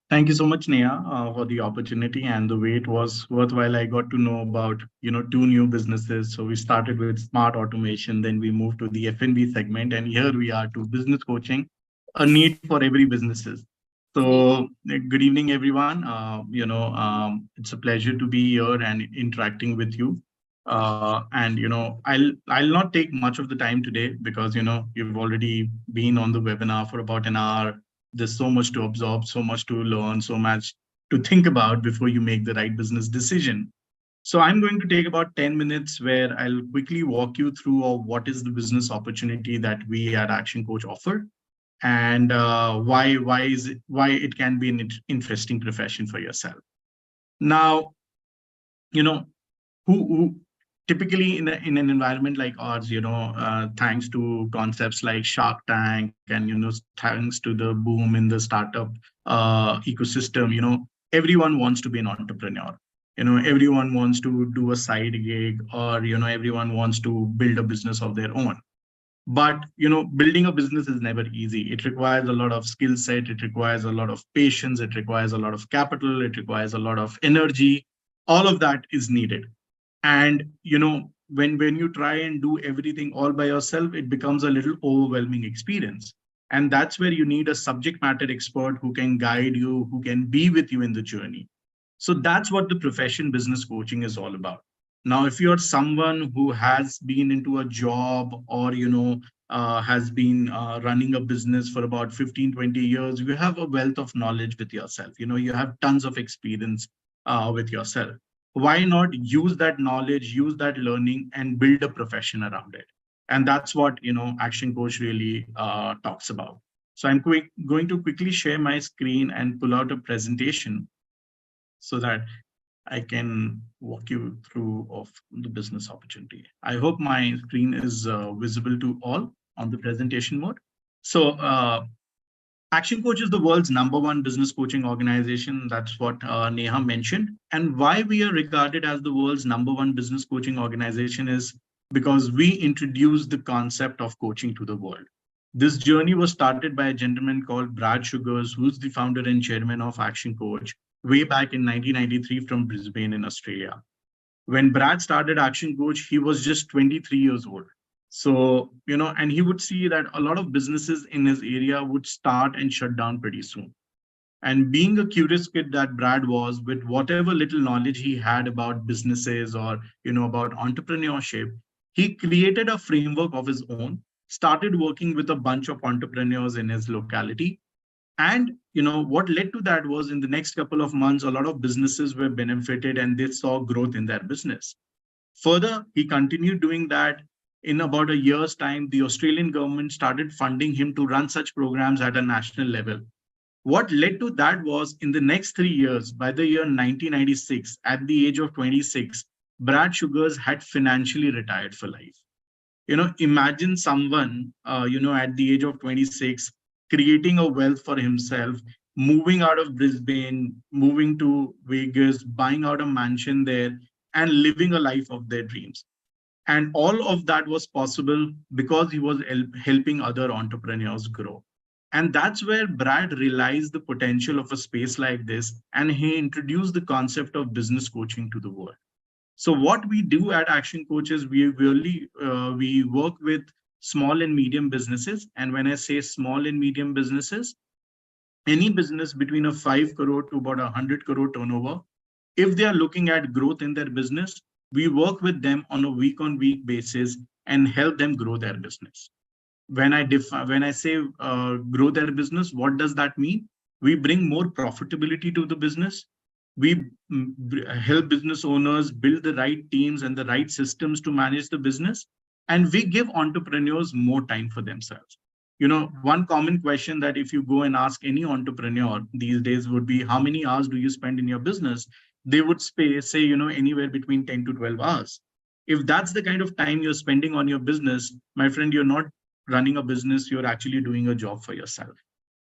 Thank you so much, Neha, for the opportunity and the way it was worthwhile. I got to know about, two new businesses. So we started with smart automation, then we moved to the F&B segment, and here we are to business coaching, a need for every businesses. So good evening, everyone. It's a pleasure to be here and interacting with you. I'll not take much of the time today because you've already been on the webinar for about an hour. There's so much to absorb, so much to learn, so much to think about before you make the right business decision. So I'm going to take about 10 minutes where I'll quickly walk you through what is the business opportunity that we at Action Coach offer, and why it can be an interesting profession for yourself. Now, who typically in an environment like ours, thanks to concepts like Shark Tank and, thanks to the boom in the startup ecosystem, everyone wants to be an entrepreneur. Everyone wants to do a side gig, or, everyone wants to build a business of their own. But, building a business is never easy. It requires a lot of skill set. It requires a lot of patience. It requires a lot of capital. It requires a lot of energy. All of that is needed. And, when you try and do everything all by yourself, it becomes a little overwhelming experience. And that's where you need a subject matter expert who can guide you, who can be with you in the journey. So that's what the profession business coaching is all about. Now, if you're someone who has been into a job or, has been running a business for about 15, 20 years, you have a wealth of knowledge with yourself. You have tons of experience with yourself. Why not use that knowledge, use that learning, and build a profession around it? And that's what, Action Coach really talks about. So I'm going to quickly share my screen and pull out a presentation so that I can walk you through of the business opportunity. I hope my screen is visible to all on the presentation mode. So Action Coach is the world's #1 business coaching organization. That's what Neha mentioned. And why we are regarded as the world's #1 business coaching organization is because we introduced the concept of coaching to the world. This journey was started by a gentleman called Brad Sugars, who's the founder and chairman of Action Coach, way back in 1993 from Brisbane in Australia. When Brad started Action Coach, he was just 23 years old. So, and he would see that a lot of businesses in his area would start and shut down pretty soon. And being a curious kid that Brad was, with whatever little knowledge he had about businesses or, about entrepreneurship, he created a framework of his own, started working with a bunch of entrepreneurs in his locality. And, what led to that was in the next couple of months, a lot of businesses were benefited and they saw growth in their business. Further, he continued doing that. In about a year's time, the Australian government started funding him to run such programs at a national level. What led to that was in the next 3 years, by the year 1996, at the age of 26, Brad Sugars had financially retired for life. Imagine someone, at the age of 26, creating a wealth for himself, moving out of Brisbane, moving to Vegas, buying out a mansion there, and living a life of their dreams. And all of that was possible because he was helping other entrepreneurs grow. And that's where Brad realized the potential of a space like this, and he introduced the concept of business coaching to the world. So what we do at Action Coaches, we work with small and medium businesses. And when I say small and medium businesses, any business between a 5 crore to about 100 crore turnover, if they are looking at growth in their business, we work with them on a week-on-week basis and help them grow their business. When I say grow their business, what does that mean? We bring more profitability to the business. We help business owners build the right teams and the right systems to manage the business, and we give entrepreneurs more time for themselves. One common question that if you go and ask any entrepreneur these days would be, how many hours do you spend in your business? They would say, anywhere between 10 to 12 hours. If that's the kind of time you're spending on your business, my friend, you're not running a business, you're actually doing a job for yourself.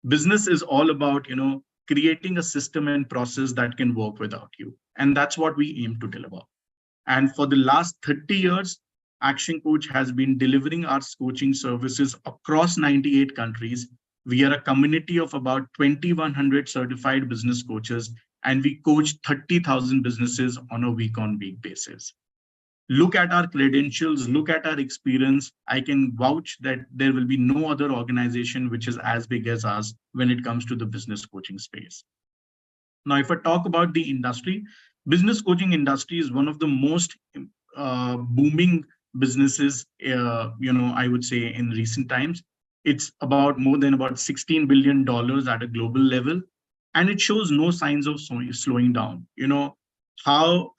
Business is all about, creating a system and process that can work without you. And that's what we aim to deliver. And for the last 30 years, Action Coach has been delivering our coaching services across 98 countries. We are a community of about 2,100 certified business coaches, and we coach 30,000 businesses on a week-on-week basis. Look at our credentials, look at our experience. I can vouch that there will be no other organization which is as big as us when it comes to the business coaching space. Now, if I talk about the industry, business coaching industry is one of the most booming businesses, I would say in recent times. It's about more than about $16 billion at a global level, and it shows no signs of slowing down. How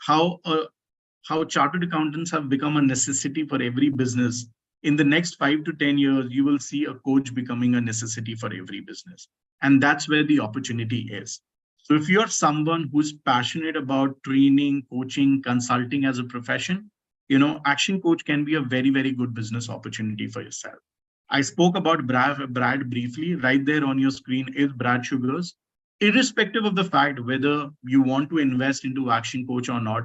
chartered accountants have become a necessity for every business. In the next 5 to 10 years, you will see a coach becoming a necessity for every business. And that's where the opportunity is. So if you're someone who's passionate about training, coaching, consulting as a profession, Action Coach can be a very, very good business opportunity for yourself. I spoke about Brad briefly. Right there on your screen is Brad Sugars. Irrespective of the fact whether you want to invest into Action Coach or not,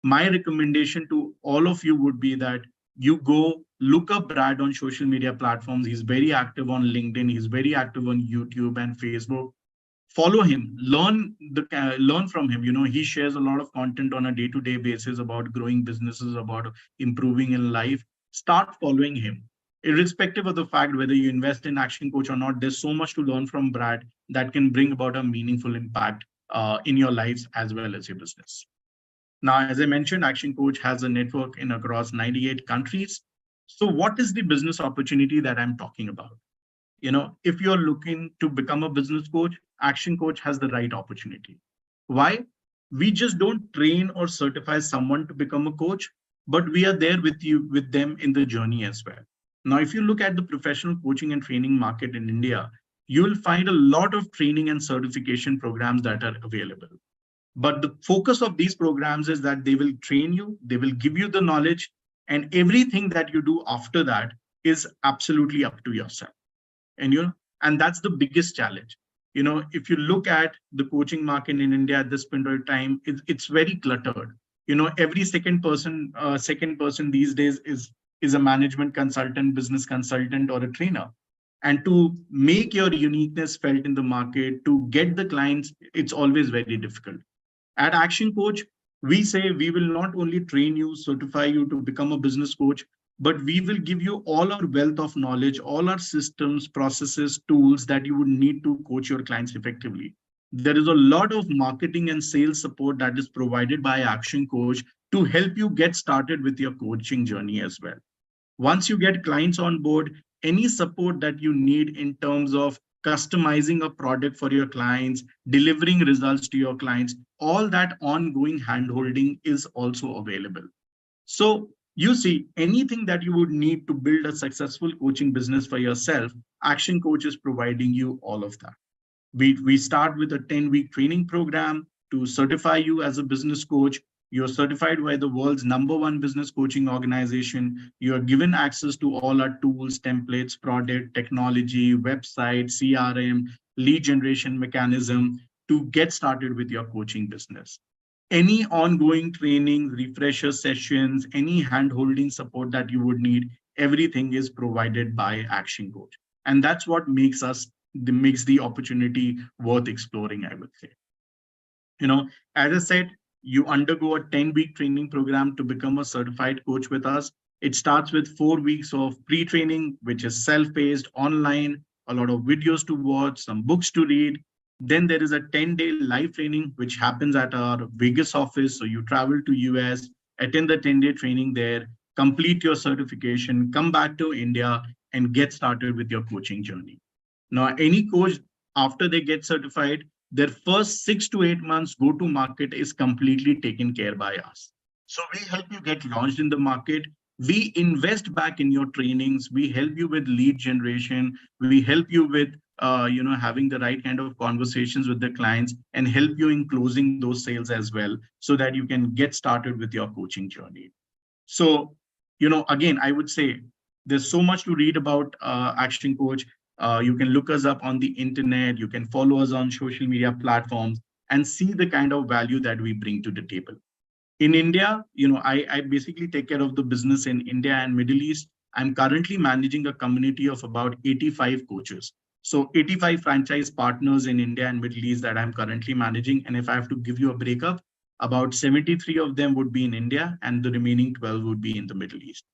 my recommendation to all of you would be that you go look up Brad on social media platforms. He's very active on LinkedIn. He's very active on YouTube and Facebook. Follow him, learn from him. He shares a lot of content on a day-to-day basis about growing businesses, about improving in life. Start following him. Irrespective of the fact whether you invest in Action Coach or not, there's so much to learn from Brad that can bring about a meaningful impact in your lives as well as your business. Now, as I mentioned, Action Coach has a network in across 98 countries. So what is the business opportunity that I'm talking about? If you're looking to become a business coach, Action Coach has the right opportunity. Why? We just don't train or certify someone to become a coach, but we are there with them in the journey as well. Now, if you look at the professional coaching and training market in India, you will find a lot of training and certification programs that are available. But the focus of these programs is that they will train you, they will give you the knowledge, and everything that you do after that is absolutely up to yourself. And that's the biggest challenge. If you look at the coaching market in India at this point of time, it's very cluttered. Every second person these days is a management consultant, business consultant, or a trainer. And to make your uniqueness felt in the market, to get the clients, it's always very difficult. At Action Coach, we say we will not only train you, certify you to become a business coach, but we will give you all our wealth of knowledge, all our systems, processes, tools that you would need to coach your clients effectively. There is a lot of marketing and sales support that is provided by Action Coach to help you get started with your coaching journey as well. Once you get clients on board, any support that you need in terms of customizing a product for your clients, delivering results to your clients, all that ongoing handholding is also available. So you see, anything that you would need to build a successful coaching business for yourself, Action Coach is providing you all of that. We start with a 10-week training program to certify you as a business coach. You're certified by the world's #1 business coaching organization. You are given access to all our tools, templates, product, technology, website, CRM, lead generation mechanism to get started with your coaching business. Any ongoing training, refresher sessions, any hand-holding support that you would need, everything is provided by Action Coach. And that's what makes us makes the opportunity worth exploring, I would say. As I said, you undergo a 10-week training program to become a certified coach with us. It starts with 4 weeks of pre-training, which is self-paced, online, a lot of videos to watch, some books to read. Then there is a 10-day live training, which happens at our Vegas office. So you travel to US, attend the 10-day training there, complete your certification, come back to India, and get started with your coaching journey. Now, any coach, after they get certified, their first 6 to 8 months go to market is completely taken care by us. So we help you get launched in the market. We invest back in your trainings. We help you with lead generation. We help you with having the right kind of conversations with the clients and help you in closing those sales as well, so that you can get started with your coaching journey. So, again, I would say there's so much to read about Action Coach. You can look us up on the internet. You can follow us on social media platforms and see the kind of value that we bring to the table. In India, I basically take care of the business in India and Middle East. I'm currently managing a community of about 85 coaches. So 85 franchise partners in India and Middle East that I'm currently managing. And if I have to give you a breakup, about 73 of them would be in India and the remaining 12 would be in the Middle East.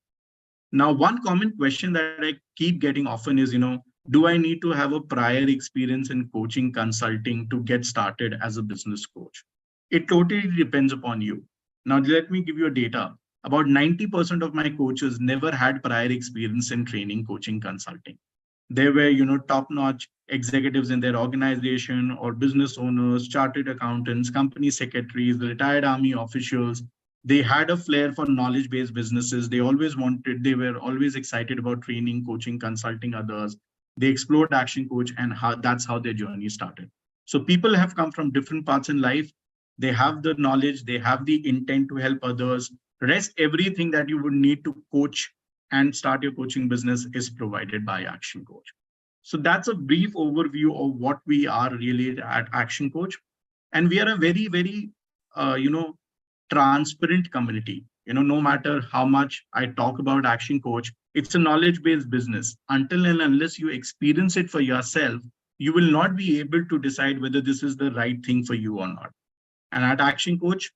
Now, one common question that I keep getting often is, do I need to have a prior experience in coaching consulting to get started as a business coach? It totally depends upon you. Now, let me give you a data. About 90% of my coaches never had prior experience in training, coaching, consulting. They were, top-notch executives in their organization or business owners, chartered accountants, company secretaries, retired army officials. They had a flair for knowledge-based businesses. They were always excited about training, coaching, consulting others. They explored Action Coach, and that's how their journey started. So people have come from different parts in life. They have the knowledge, they have the intent to help others. Everything that you would need to coach and start your coaching business is provided by Action Coach. So that's a brief overview of what we are really at Action Coach. And we are a very, very, transparent community. No matter how much I talk about Action Coach, it's a knowledge-based business. Until and unless you experience it for yourself, you will not be able to decide whether this is the right thing for you or not. And at Action Coach,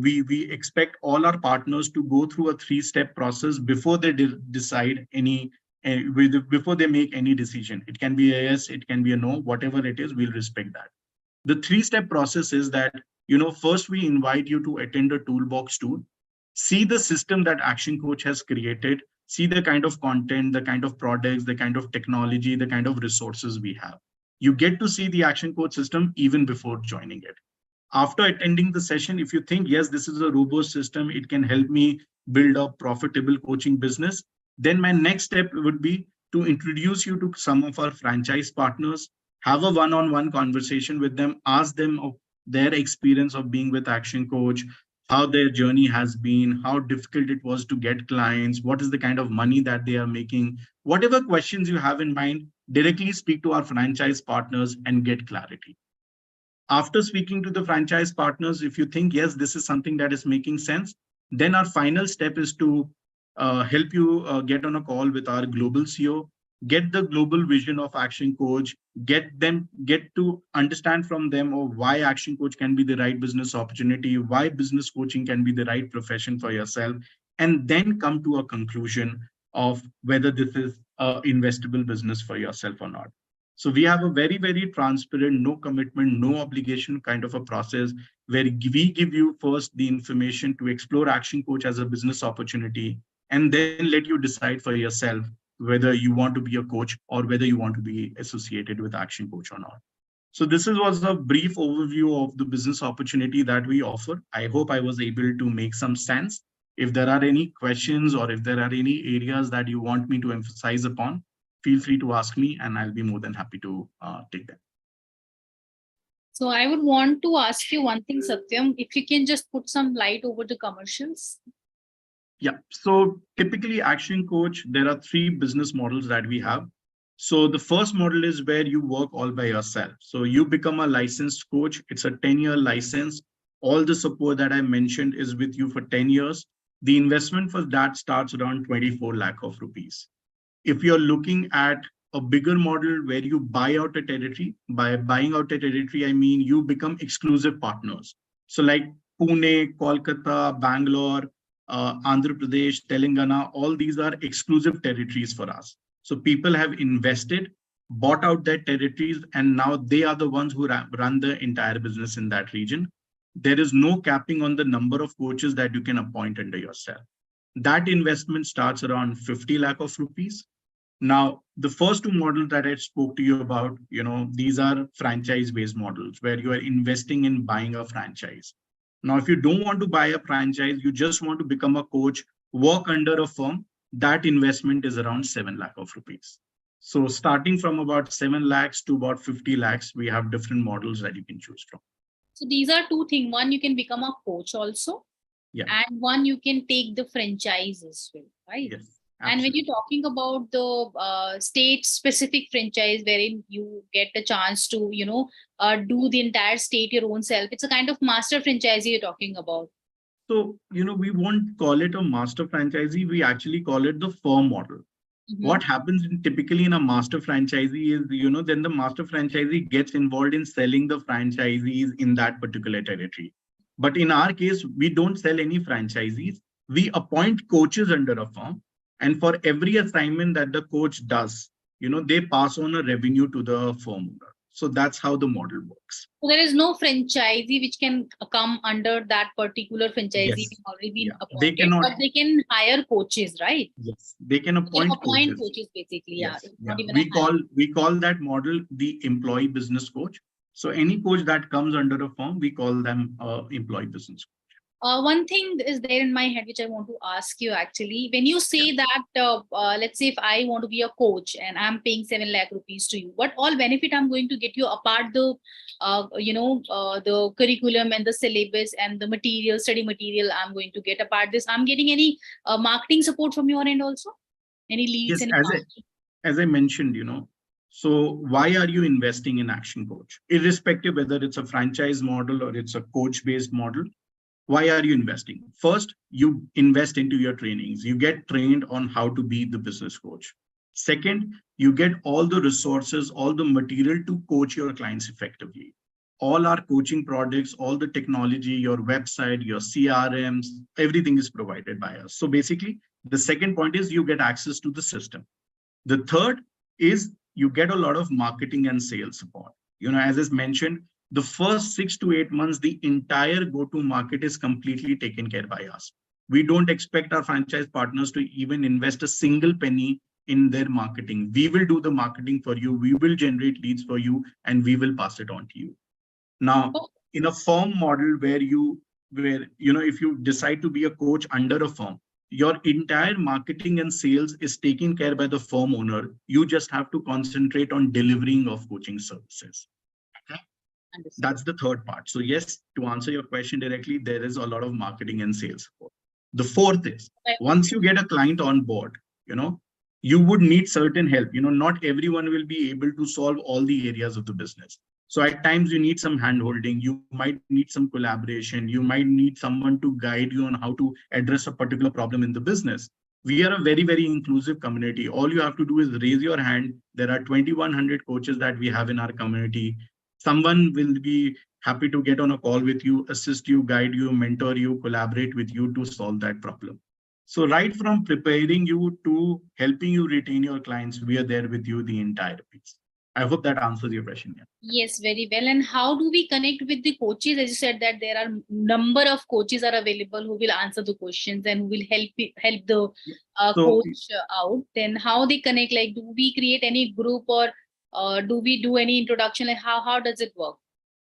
we expect all our partners to go through a 3-step process before they decide before they make any decision. It can be a yes, it can be a no, whatever it is, we'll respect that. The 3-step process is that, first we invite you to attend a toolbox tour, see the system that Action Coach has created, see the kind of content, the kind of products, the kind of technology, the kind of resources we have. You get to see the Action Coach system even before joining it. After attending the session, if you think, yes, this is a robust system, it can help me build a profitable coaching business, then my next step would be to introduce you to some of our franchise partners, have a one-on-one conversation with them, ask them of their experience of being with Action Coach, how their journey has been, how difficult it was to get clients, what is the kind of money that they are making. Whatever questions you have in mind, directly speak to our franchise partners and get clarity. After speaking to the franchise partners, if you think, yes, this is something that is making sense, then our final step is to help you get on a call with our global CEO, get the global vision of Action Coach, get to understand from them of why Action Coach can be the right business opportunity, why business coaching can be the right profession for yourself, and then come to a conclusion of whether this is an investable business for yourself or not. So we have a very, very transparent, no commitment, no obligation kind of a process where we give you first the information to explore Action Coach as a business opportunity, and then let you decide for yourself whether you want to be a coach or whether you want to be associated with Action Coach or not. So this was a brief overview of the business opportunity that we offer. I hope I was able to make some sense. If there are any questions or if there are any areas that you want me to emphasize upon, feel free to ask me and I'll be more than happy to take them. So I would want to ask you one thing, Satyam, if you can just put some light over the commercials. Yeah, so typically Action Coach, there are 3 business models that we have. So the first model is where you work all by yourself. So you become a licensed coach. It's a 10-year license. All the support that I mentioned is with you for 10 years. The investment for that starts around 24 lakh of rupees. If you're looking at a bigger model where you buy out a territory. By buying out a territory, I mean you become exclusive partners. So like Pune, Kolkata, Bangalore, Andhra Pradesh, Telangana, all these are exclusive territories for us. So people have invested, bought out their territories, and now they are the ones who run the entire business in that region. There is no capping on the number of coaches that you can appoint under yourself. That investment starts around 50 lakh of rupees. Now, the first two models that I spoke to you about, these are franchise-based models where you are investing in buying a franchise. Now, if you don't want to buy a franchise, you just want to become a coach, work under a firm, that investment is around 7 lakh of rupees. So starting from about 7 lakhs to about 50 lakhs, we have different models that you can choose from. So these are two things. One, you can become a coach also. Yeah. And one, you can take the franchise as well, right? Yes. And when you're talking about the state-specific franchise, wherein you get the chance to, do the entire state your own self, it's a kind of master franchisee you're talking about. So, we won't call it a master franchisee. We actually call it the firm model. Mm-hmm. What happens typically in a master franchisee is, then the master franchisee gets involved in selling the franchisees in that particular territory. But in our case, we don't sell any franchisees. We appoint coaches under a firm. And for every assignment that the coach does, they pass on a revenue to the firm owner. So that's how the model works. So there is no franchisee which can come under that particular franchisee. Yes. Already been appointed, they cannot, but they can hire coaches, right? Yes, they can appoint coaches basically. Yes. Yeah. We call that model the employee business coach. So any coach that comes under a firm, we call them employee business coach. One thing is there in my head, which I want to ask you actually, when you say that, let's say if I want to be a coach and I'm paying 7 lakh rupees to you, what all benefit I'm going to get you apart the, the curriculum and the syllabus and the study material I'm going to get apart this, I'm getting any marketing support from your end also? Any leads? Yes, as I mentioned, so why are you investing in Action Coach? Irrespective whether it's a franchise model or it's a coach-based model, why are you investing? First, you invest into your trainings. You get trained on how to be the business coach. Second, you get all the resources, all the material to coach your clients effectively. All our coaching products, all the technology, your website, your CRMs, everything is provided by us. So basically, the second point is you get access to the system. The third is you get a lot of marketing and sales support. As is mentioned, the first 6 to 8 months, the entire go-to-market is completely taken care by us. We don't expect our franchise partners to even invest a single penny in their marketing. We will do the marketing for you. We will generate leads for you, and we will pass it on to you. Now, in a firm model where if you decide to be a coach under a firm, your entire marketing and sales is taken care by the firm owner. You just have to concentrate on delivering of coaching services. Understood. That's the third part. So yes, to answer your question directly, there is a lot of marketing and sales support. The fourth is, once you get a client on board, you would need certain help. Not everyone will be able to solve all the areas of the business. So at times you need some hand-holding, you might need some collaboration, you might need someone to guide you on how to address a particular problem in the business. We are a very, very inclusive community. All you have to do is raise your hand. There are 2,100 coaches that we have in our community. Someone will be happy to get on a call with you, assist you, guide you, mentor you, collaborate with you to solve that problem. So right from preparing you to helping you retain your clients, we are there with you the entire piece. I hope that answers your question. Yeah. Yes, very well. And how do we connect with the coaches? As you said that there are number of coaches are available who will answer the questions and who will help the coach out. Then how they connect? Like, do we create any group or do we do any introduction? Like how does it work?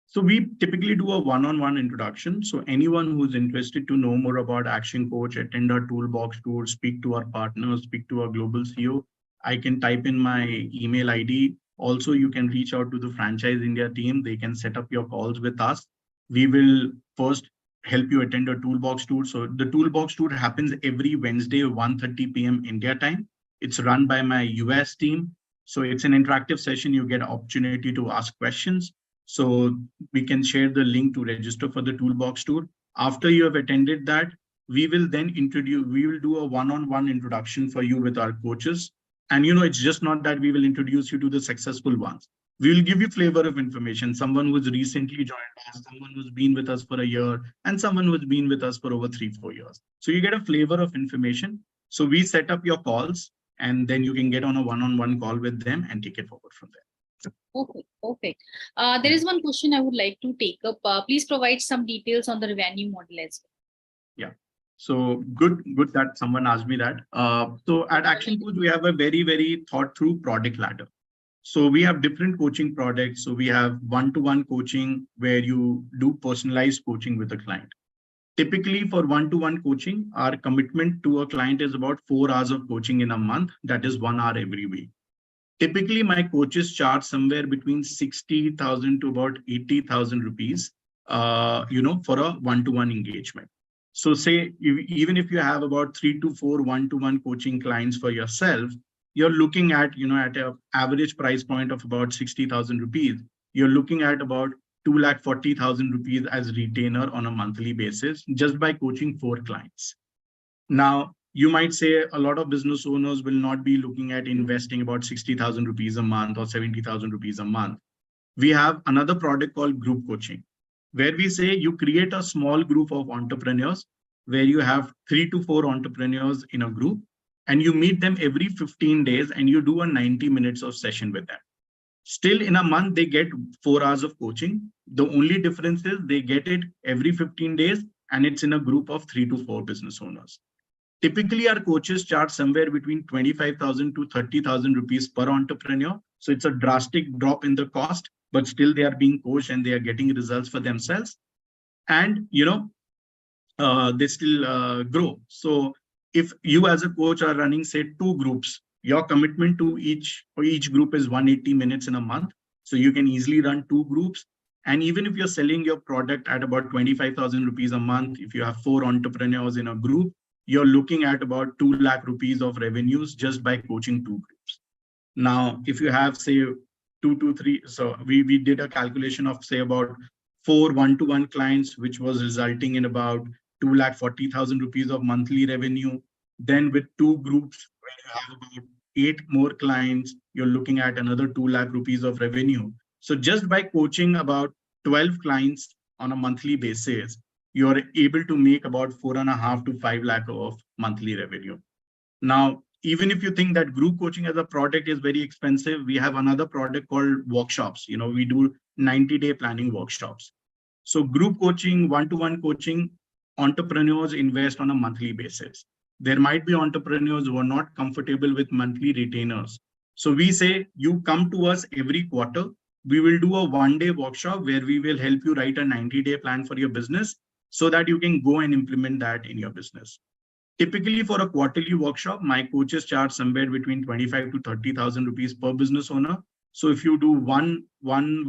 So we typically do a one-on-one introduction. So anyone who's interested to know more about Action Coach, attend our toolbox tour, speak to our partners, speak to our global CEO, I can type in my email ID. Also, you can reach out to the Franchise India team. They can set up your calls with us. We will first help you attend a toolbox tour. So the toolbox tour happens every Wednesday, 1:30 p.m. India time. It's run by my US team. So it's an interactive session. You get an opportunity to ask questions. So we can share the link to register for the toolbox tour. After you have attended that, we will then do a one-on-one introduction for you with our coaches. And it's just not that we will introduce you to the successful ones. We will give you flavor of information, someone who's recently joined us, someone who's been with us for a year, and someone who's been with us for over 3-4 years. So you get a flavor of information. So we set up your calls, and then you can get on a one-on-one call with them and take it forward from there. Okay, perfect. There is one question I would like to take up. Please provide some details on the revenue model as well. Yeah. So good that someone asked me that. So at Action Coach, we have a very, very thought through product ladder. So we have different coaching products. So we have one-to-one coaching where you do personalized coaching with a client. Typically for one-to-one coaching, our commitment to a client is about 4 hours of coaching in a month. That is 1 hour every week. Typically, my coaches charge somewhere between 60,000 to about 80,000 rupees, for a one-to-one engagement. So say, even if you have about 3 to 4 one-to-one coaching clients for yourself, you're looking at, at an average price point of about 60,000 rupees. You're looking at about 240,000 rupees as retainer on a monthly basis, just by coaching 4 clients. Now, you might say a lot of business owners will not be looking at investing about 60,000 rupees a month or 70,000 rupees a month. We have another product called group coaching, where we say you create a small group of entrepreneurs where you have 3 to 4 entrepreneurs in a group, and you meet them every 15 days and you do a 90 minutes of session with them. Still in a month, they get 4 hours of coaching. The only difference is they get it every 15 days and it's in a group of 3 to 4 business owners. Typically, our coaches charge somewhere between 25,000 to 30,000 rupees per entrepreneur. So it's a drastic drop in the cost, but still they are being coached and they are getting results for themselves. And, they still grow. So if you as a coach are running, say, 2 groups, your commitment to each group is 180 minutes in a month. So you can easily run 2 groups. And even if you're selling your product at about 25,000 rupees a month, if you have 4 entrepreneurs in a group, you're looking at about 2 lakh rupees of revenues just by coaching 2 groups. Now, if you have, say, 2 to 3, so we did a calculation of, say, about 4 one-to-one clients, which was resulting in about 240,000 rupees of monthly revenue. Then with 2 groups, where you have about 8 more clients, you're looking at another 2 lakh rupees of revenue. So just by coaching about 12 clients on a monthly basis, you're able to make about 4.5 to 5 lakh of monthly revenue. Now, even if you think that group coaching as a product is very expensive, we have another product called workshops. We do 90-day planning workshops. So group coaching, one-to-one coaching, entrepreneurs invest on a monthly basis. There might be entrepreneurs who are not comfortable with monthly retainers. So we say, you come to us every quarter. We will do a one-day workshop where we will help you write a 90-day plan for your business so that you can go and implement that in your business. Typically, for a quarterly workshop, my coaches charge somewhere between 25 to 30,000 rupees per business owner. So if you do one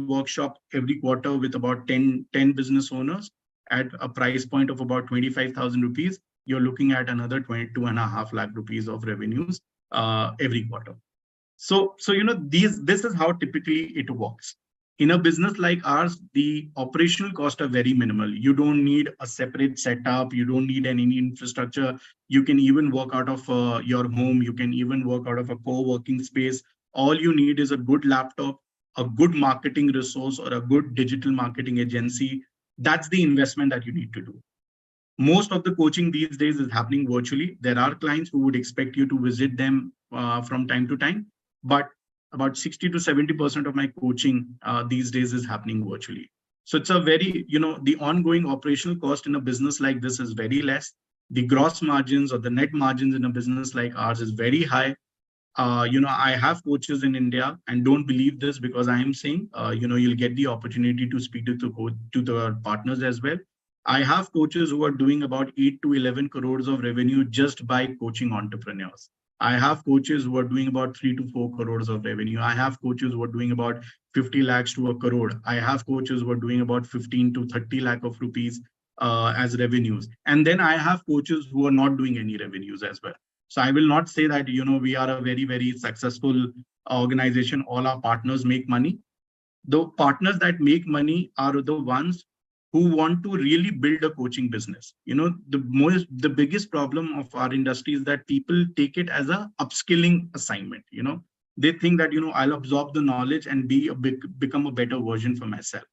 workshop every quarter with about 10 business owners at a price point of about 25,000 rupees, you're looking at another 22.5 lakh rupees of revenues every quarter. So this is how typically it works. In a business like ours, the operational costs are very minimal. You don't need a separate setup. You don't need any infrastructure. You can even work out of your home. You can even work out of a co-working space. All you need is a good laptop, a good marketing resource, or a good digital marketing agency. That's the investment that you need to do. Most of the coaching these days is happening virtually. There are clients who would expect you to visit them from time to time, but about 60 to 70% of my coaching these days is happening virtually. So it's a very, the ongoing operational cost in a business like this is very less. The gross margins or the net margins in a business like ours is very high. I have coaches in India, and don't believe this because I am saying, you'll get the opportunity to speak to the partners as well. I have coaches who are doing about 8 to 11 crores of revenue just by coaching entrepreneurs. I have coaches who are doing about 3 to 4 crores of revenue. I have coaches who are doing about 50 lakhs to a crore. I have coaches who are doing about 15 to 30 lakh of rupees as revenues. And then I have coaches who are not doing any revenues as well. So I will not say that, we are a very, very successful organization. All our partners make money. The partners that make money are the ones who want to really build a coaching business. The biggest problem of our industry is that people take it as a upskilling assignment. They think that, I'll absorb the knowledge and become a better version for myself.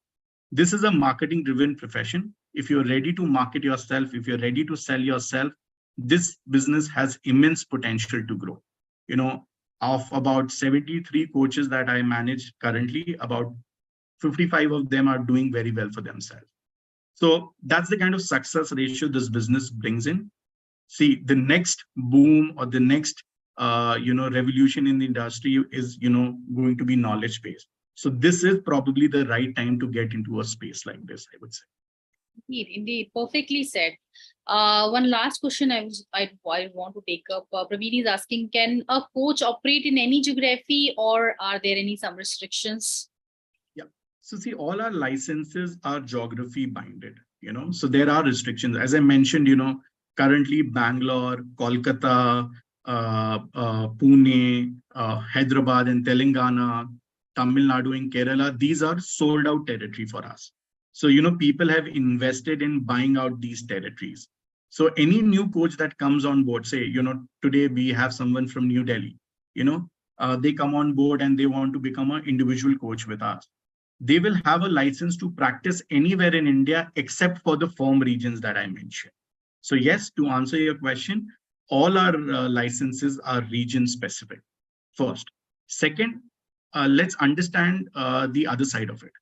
This is a marketing driven profession. If you're ready to market yourself, if you're ready to sell yourself, this business has immense potential to grow. Of about 73 coaches that I manage currently, about 55 of them are doing very well for themselves. So that's the kind of success ratio this business brings in. See, the next boom or the next revolution in the industry is going to be knowledge based. So this is probably the right time to get into a space like this, I would say. Indeed, perfectly said. One last question I want to take up. Praveen is asking, can a coach operate in any geography, or are there some restrictions? Yeah. So see, all our licenses are geography binded, so there are restrictions. As I mentioned, currently Bangalore, Kolkata, Pune, Hyderabad and Telangana, Tamil Nadu and Kerala, these are sold out territory for us. So, people have invested in buying out these territories. So any new coach that comes on board, say, today we have someone from New Delhi, they come on board and they want to become an individual coach with us. They will have a license to practice anywhere in India except for the firm regions that I mentioned. So yes, to answer your question, all our licenses are region specific, first. Second, let's understand the other side of it.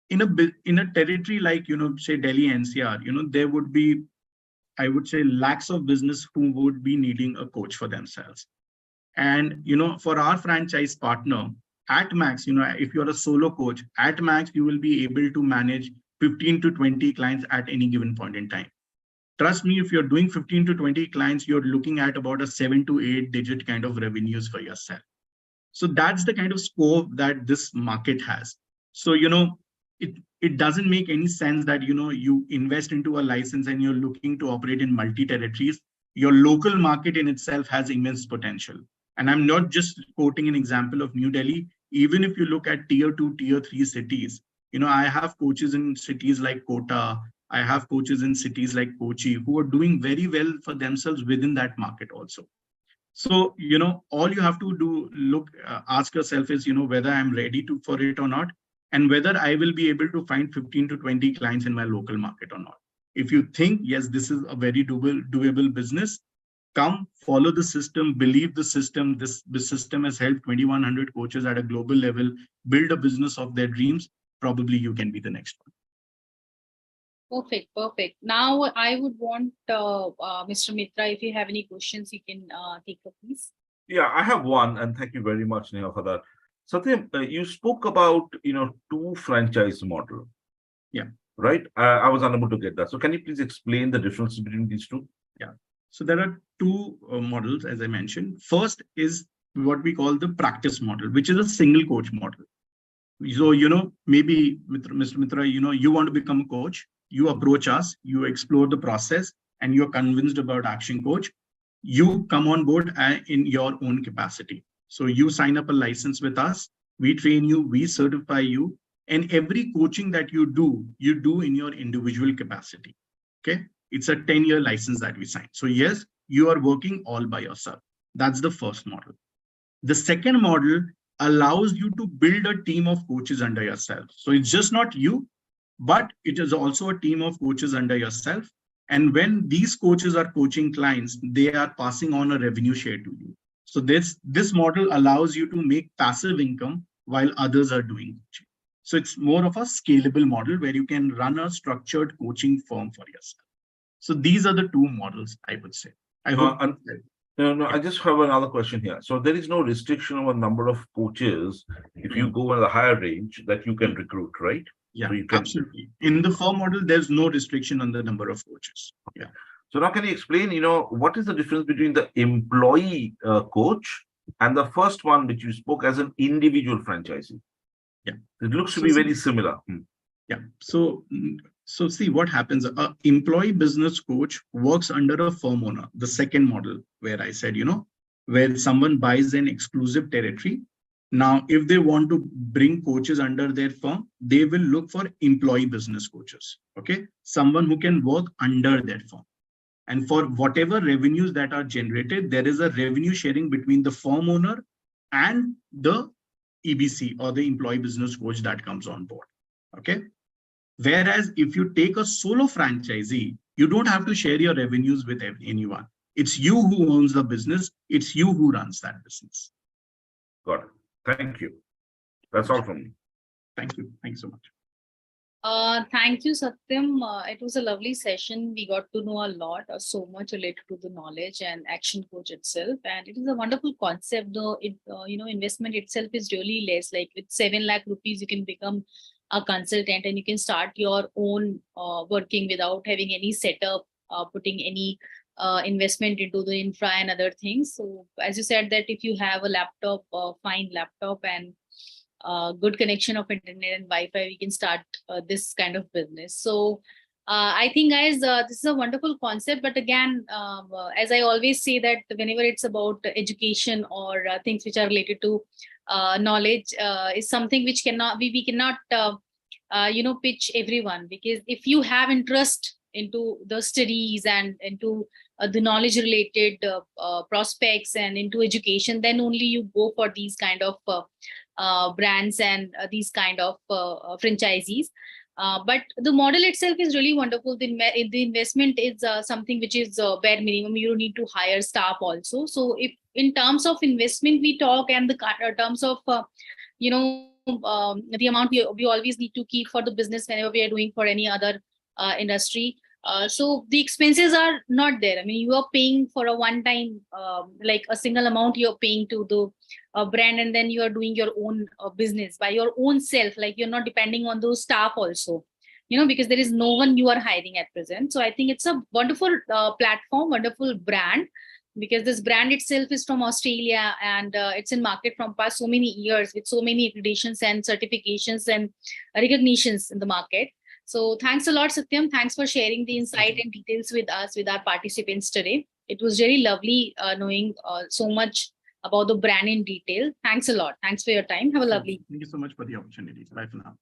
In a territory like, say Delhi NCR, there would be, I would say, lakhs of business who would be needing a coach for themselves. And, for our franchise partner, at max, if you're a solo coach, at max, you will be able to manage 15 to 20 clients at any given point in time. Trust me, if you're doing 15 to 20 clients, you're looking at about a 7 to 8 digit kind of revenues for yourself. So that's the kind of scope that this market has. So, it doesn't make any sense that, you invest into a license and you're looking to operate in multi-territories. Your local market in itself has immense potential. And I'm not just quoting an example of New Delhi. Even if you look at tier 2, tier 3 cities, I have coaches in cities like Kota. I have coaches in cities like Kochi who are doing very well for themselves within that market also. So, all you have to do, ask yourself is, whether I'm ready for it or not, and whether I will be able to find 15 to 20 clients in my local market or not. If you think, yes, this is a very doable business, come follow the system, believe the system. This system has helped 2,100 coaches at a global level build a business of their dreams. Probably you can be the next one. Perfect. Now I would want Mr. Mitra, if you have any questions, you can take up, please. Yeah, I have one, and thank you very much, Neha, for that. Satyam, you spoke about, two franchise model. Yeah. Right? I was unable to get that. So can you please explain the difference between these two? Yeah. So there are two models, as I mentioned. First is what we call the practice model, which is a single coach model. So, maybe Mr. Mitra, you want to become a coach, you approach us, you explore the process, and you're convinced about Action Coach. You come on board in your own capacity. So you sign up a license with us, we train you, we certify you, and every coaching that you do in your individual capacity. Okay. It's a 10-year license that we sign. So yes, you are working all by yourself. That's the first model. The second model allows you to build a team of coaches under yourself. So it's just not you, but it is also a team of coaches under yourself. And when these coaches are coaching clients, they are passing on a revenue share to you. So this model allows you to make passive income while others are doing coaching. So it's more of a scalable model where you can run a structured coaching firm for yourself. So these are the two models, I would say. I hope. No, I just have another question here. So there is no restriction on the number of coaches if you go in the higher range that you can recruit, right? Yeah, so you can... absolutely. In the firm model, there's no restriction on the number of coaches. Yeah. So now can you explain, what is the difference between the employee coach and the first one which you spoke as an individual franchisee? Yeah. It looks to be very similar. Yeah. So see what happens. An employee business coach works under a firm owner, the second model where I said, where someone buys an exclusive territory, Now, if they want to bring coaches under their firm, they will look for employee business coaches. Okay, someone who can work under their firm. And for whatever revenues that are generated, there is a revenue sharing between the firm owner and the EBC or the employee business coach that comes on board. Okay. Whereas if you take a solo franchisee, you don't have to share your revenues with anyone. It's you who owns the business. It's you who runs that business. Got it. Thank you. That's all from me. Thank you. Thank you so much. Thank you, Satyam. It was a lovely session. We got to know a lot, so much related to the knowledge and action coach itself. And it is a wonderful concept. Though investment itself is really less. Like with 7 lakh rupees, you can become a consultant and you can start your own working without having any setup, putting any investment into the infra and other things. So as you said that if you have a laptop, fine laptop and good connection of internet and Wi-Fi, we can start this kind of business. So I think, guys, this is a wonderful concept. But again, as I always say that whenever it's about education or things which are related to knowledge, is something which cannot we cannot pitch everyone, because if you have interest into the studies and into the knowledge related prospects and into education, then only you go for these kind of brands and these kind of franchisees. But the model itself is really wonderful. The investment is something which is bare minimum. You don't need to hire staff also. So if in terms of investment we talk, and the terms of the amount we always need to keep for the business whenever we are doing for any other industry. So the expenses are not there. I mean, you are paying for a one-time, like a single amount you're paying to the brand, and then you are doing your own business by your own self. Like you're not depending on those staff also, because there is no one you are hiring at present. So I think it's a wonderful platform, wonderful brand, because this brand itself is from Australia and it's in market from past so many years with so many accreditations and certifications and recognitions in the market. So thanks a lot, Satyam. Thanks for sharing the insight and details with us, with our participants today. It was really lovely knowing so much about the brand in detail. Thanks a lot. Thanks for your time. Have a lovely. Thank you so much for the opportunity. Bye for now.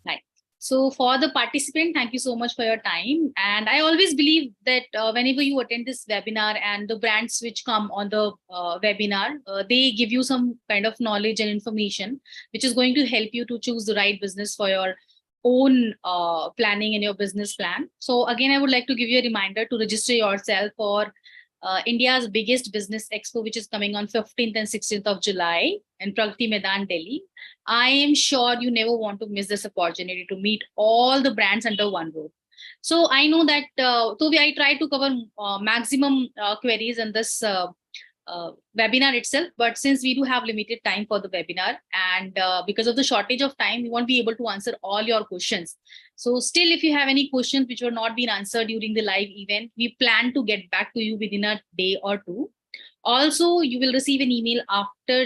Bye. So for the participant, thank you so much for your time. And I always believe that whenever you attend this webinar and the brands which come on the webinar, they give you some kind of knowledge and information, which is going to help you to choose the right business for your own planning and your business plan. So again, I would like to give you a reminder to register yourself for India's biggest business expo, which is coming on 15th and 16th of July in Pragati Maidan, Delhi. I am sure you never want to miss this opportunity to meet all the brands under one roof. So I know that I try to cover maximum queries in this webinar itself, but since we do have limited time for the webinar, and because of the shortage of time, we won't be able to answer all your questions. So still, if you have any questions which were not being answered during the live event, we plan to get back to you within a day or two. Also, you will receive an email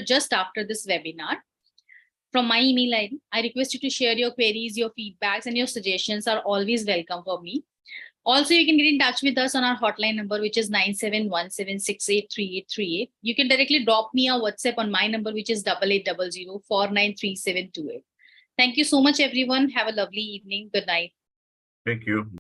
just after this webinar from my email ID. I request you to share your queries, your feedbacks, and your suggestions are always welcome for me. Also, you can get in touch with us on our hotline number, which is 9717683838. You can directly drop me a WhatsApp on my number, which is 8800493728. Thank you so much, everyone. Have a lovely evening. Good night. Thank you.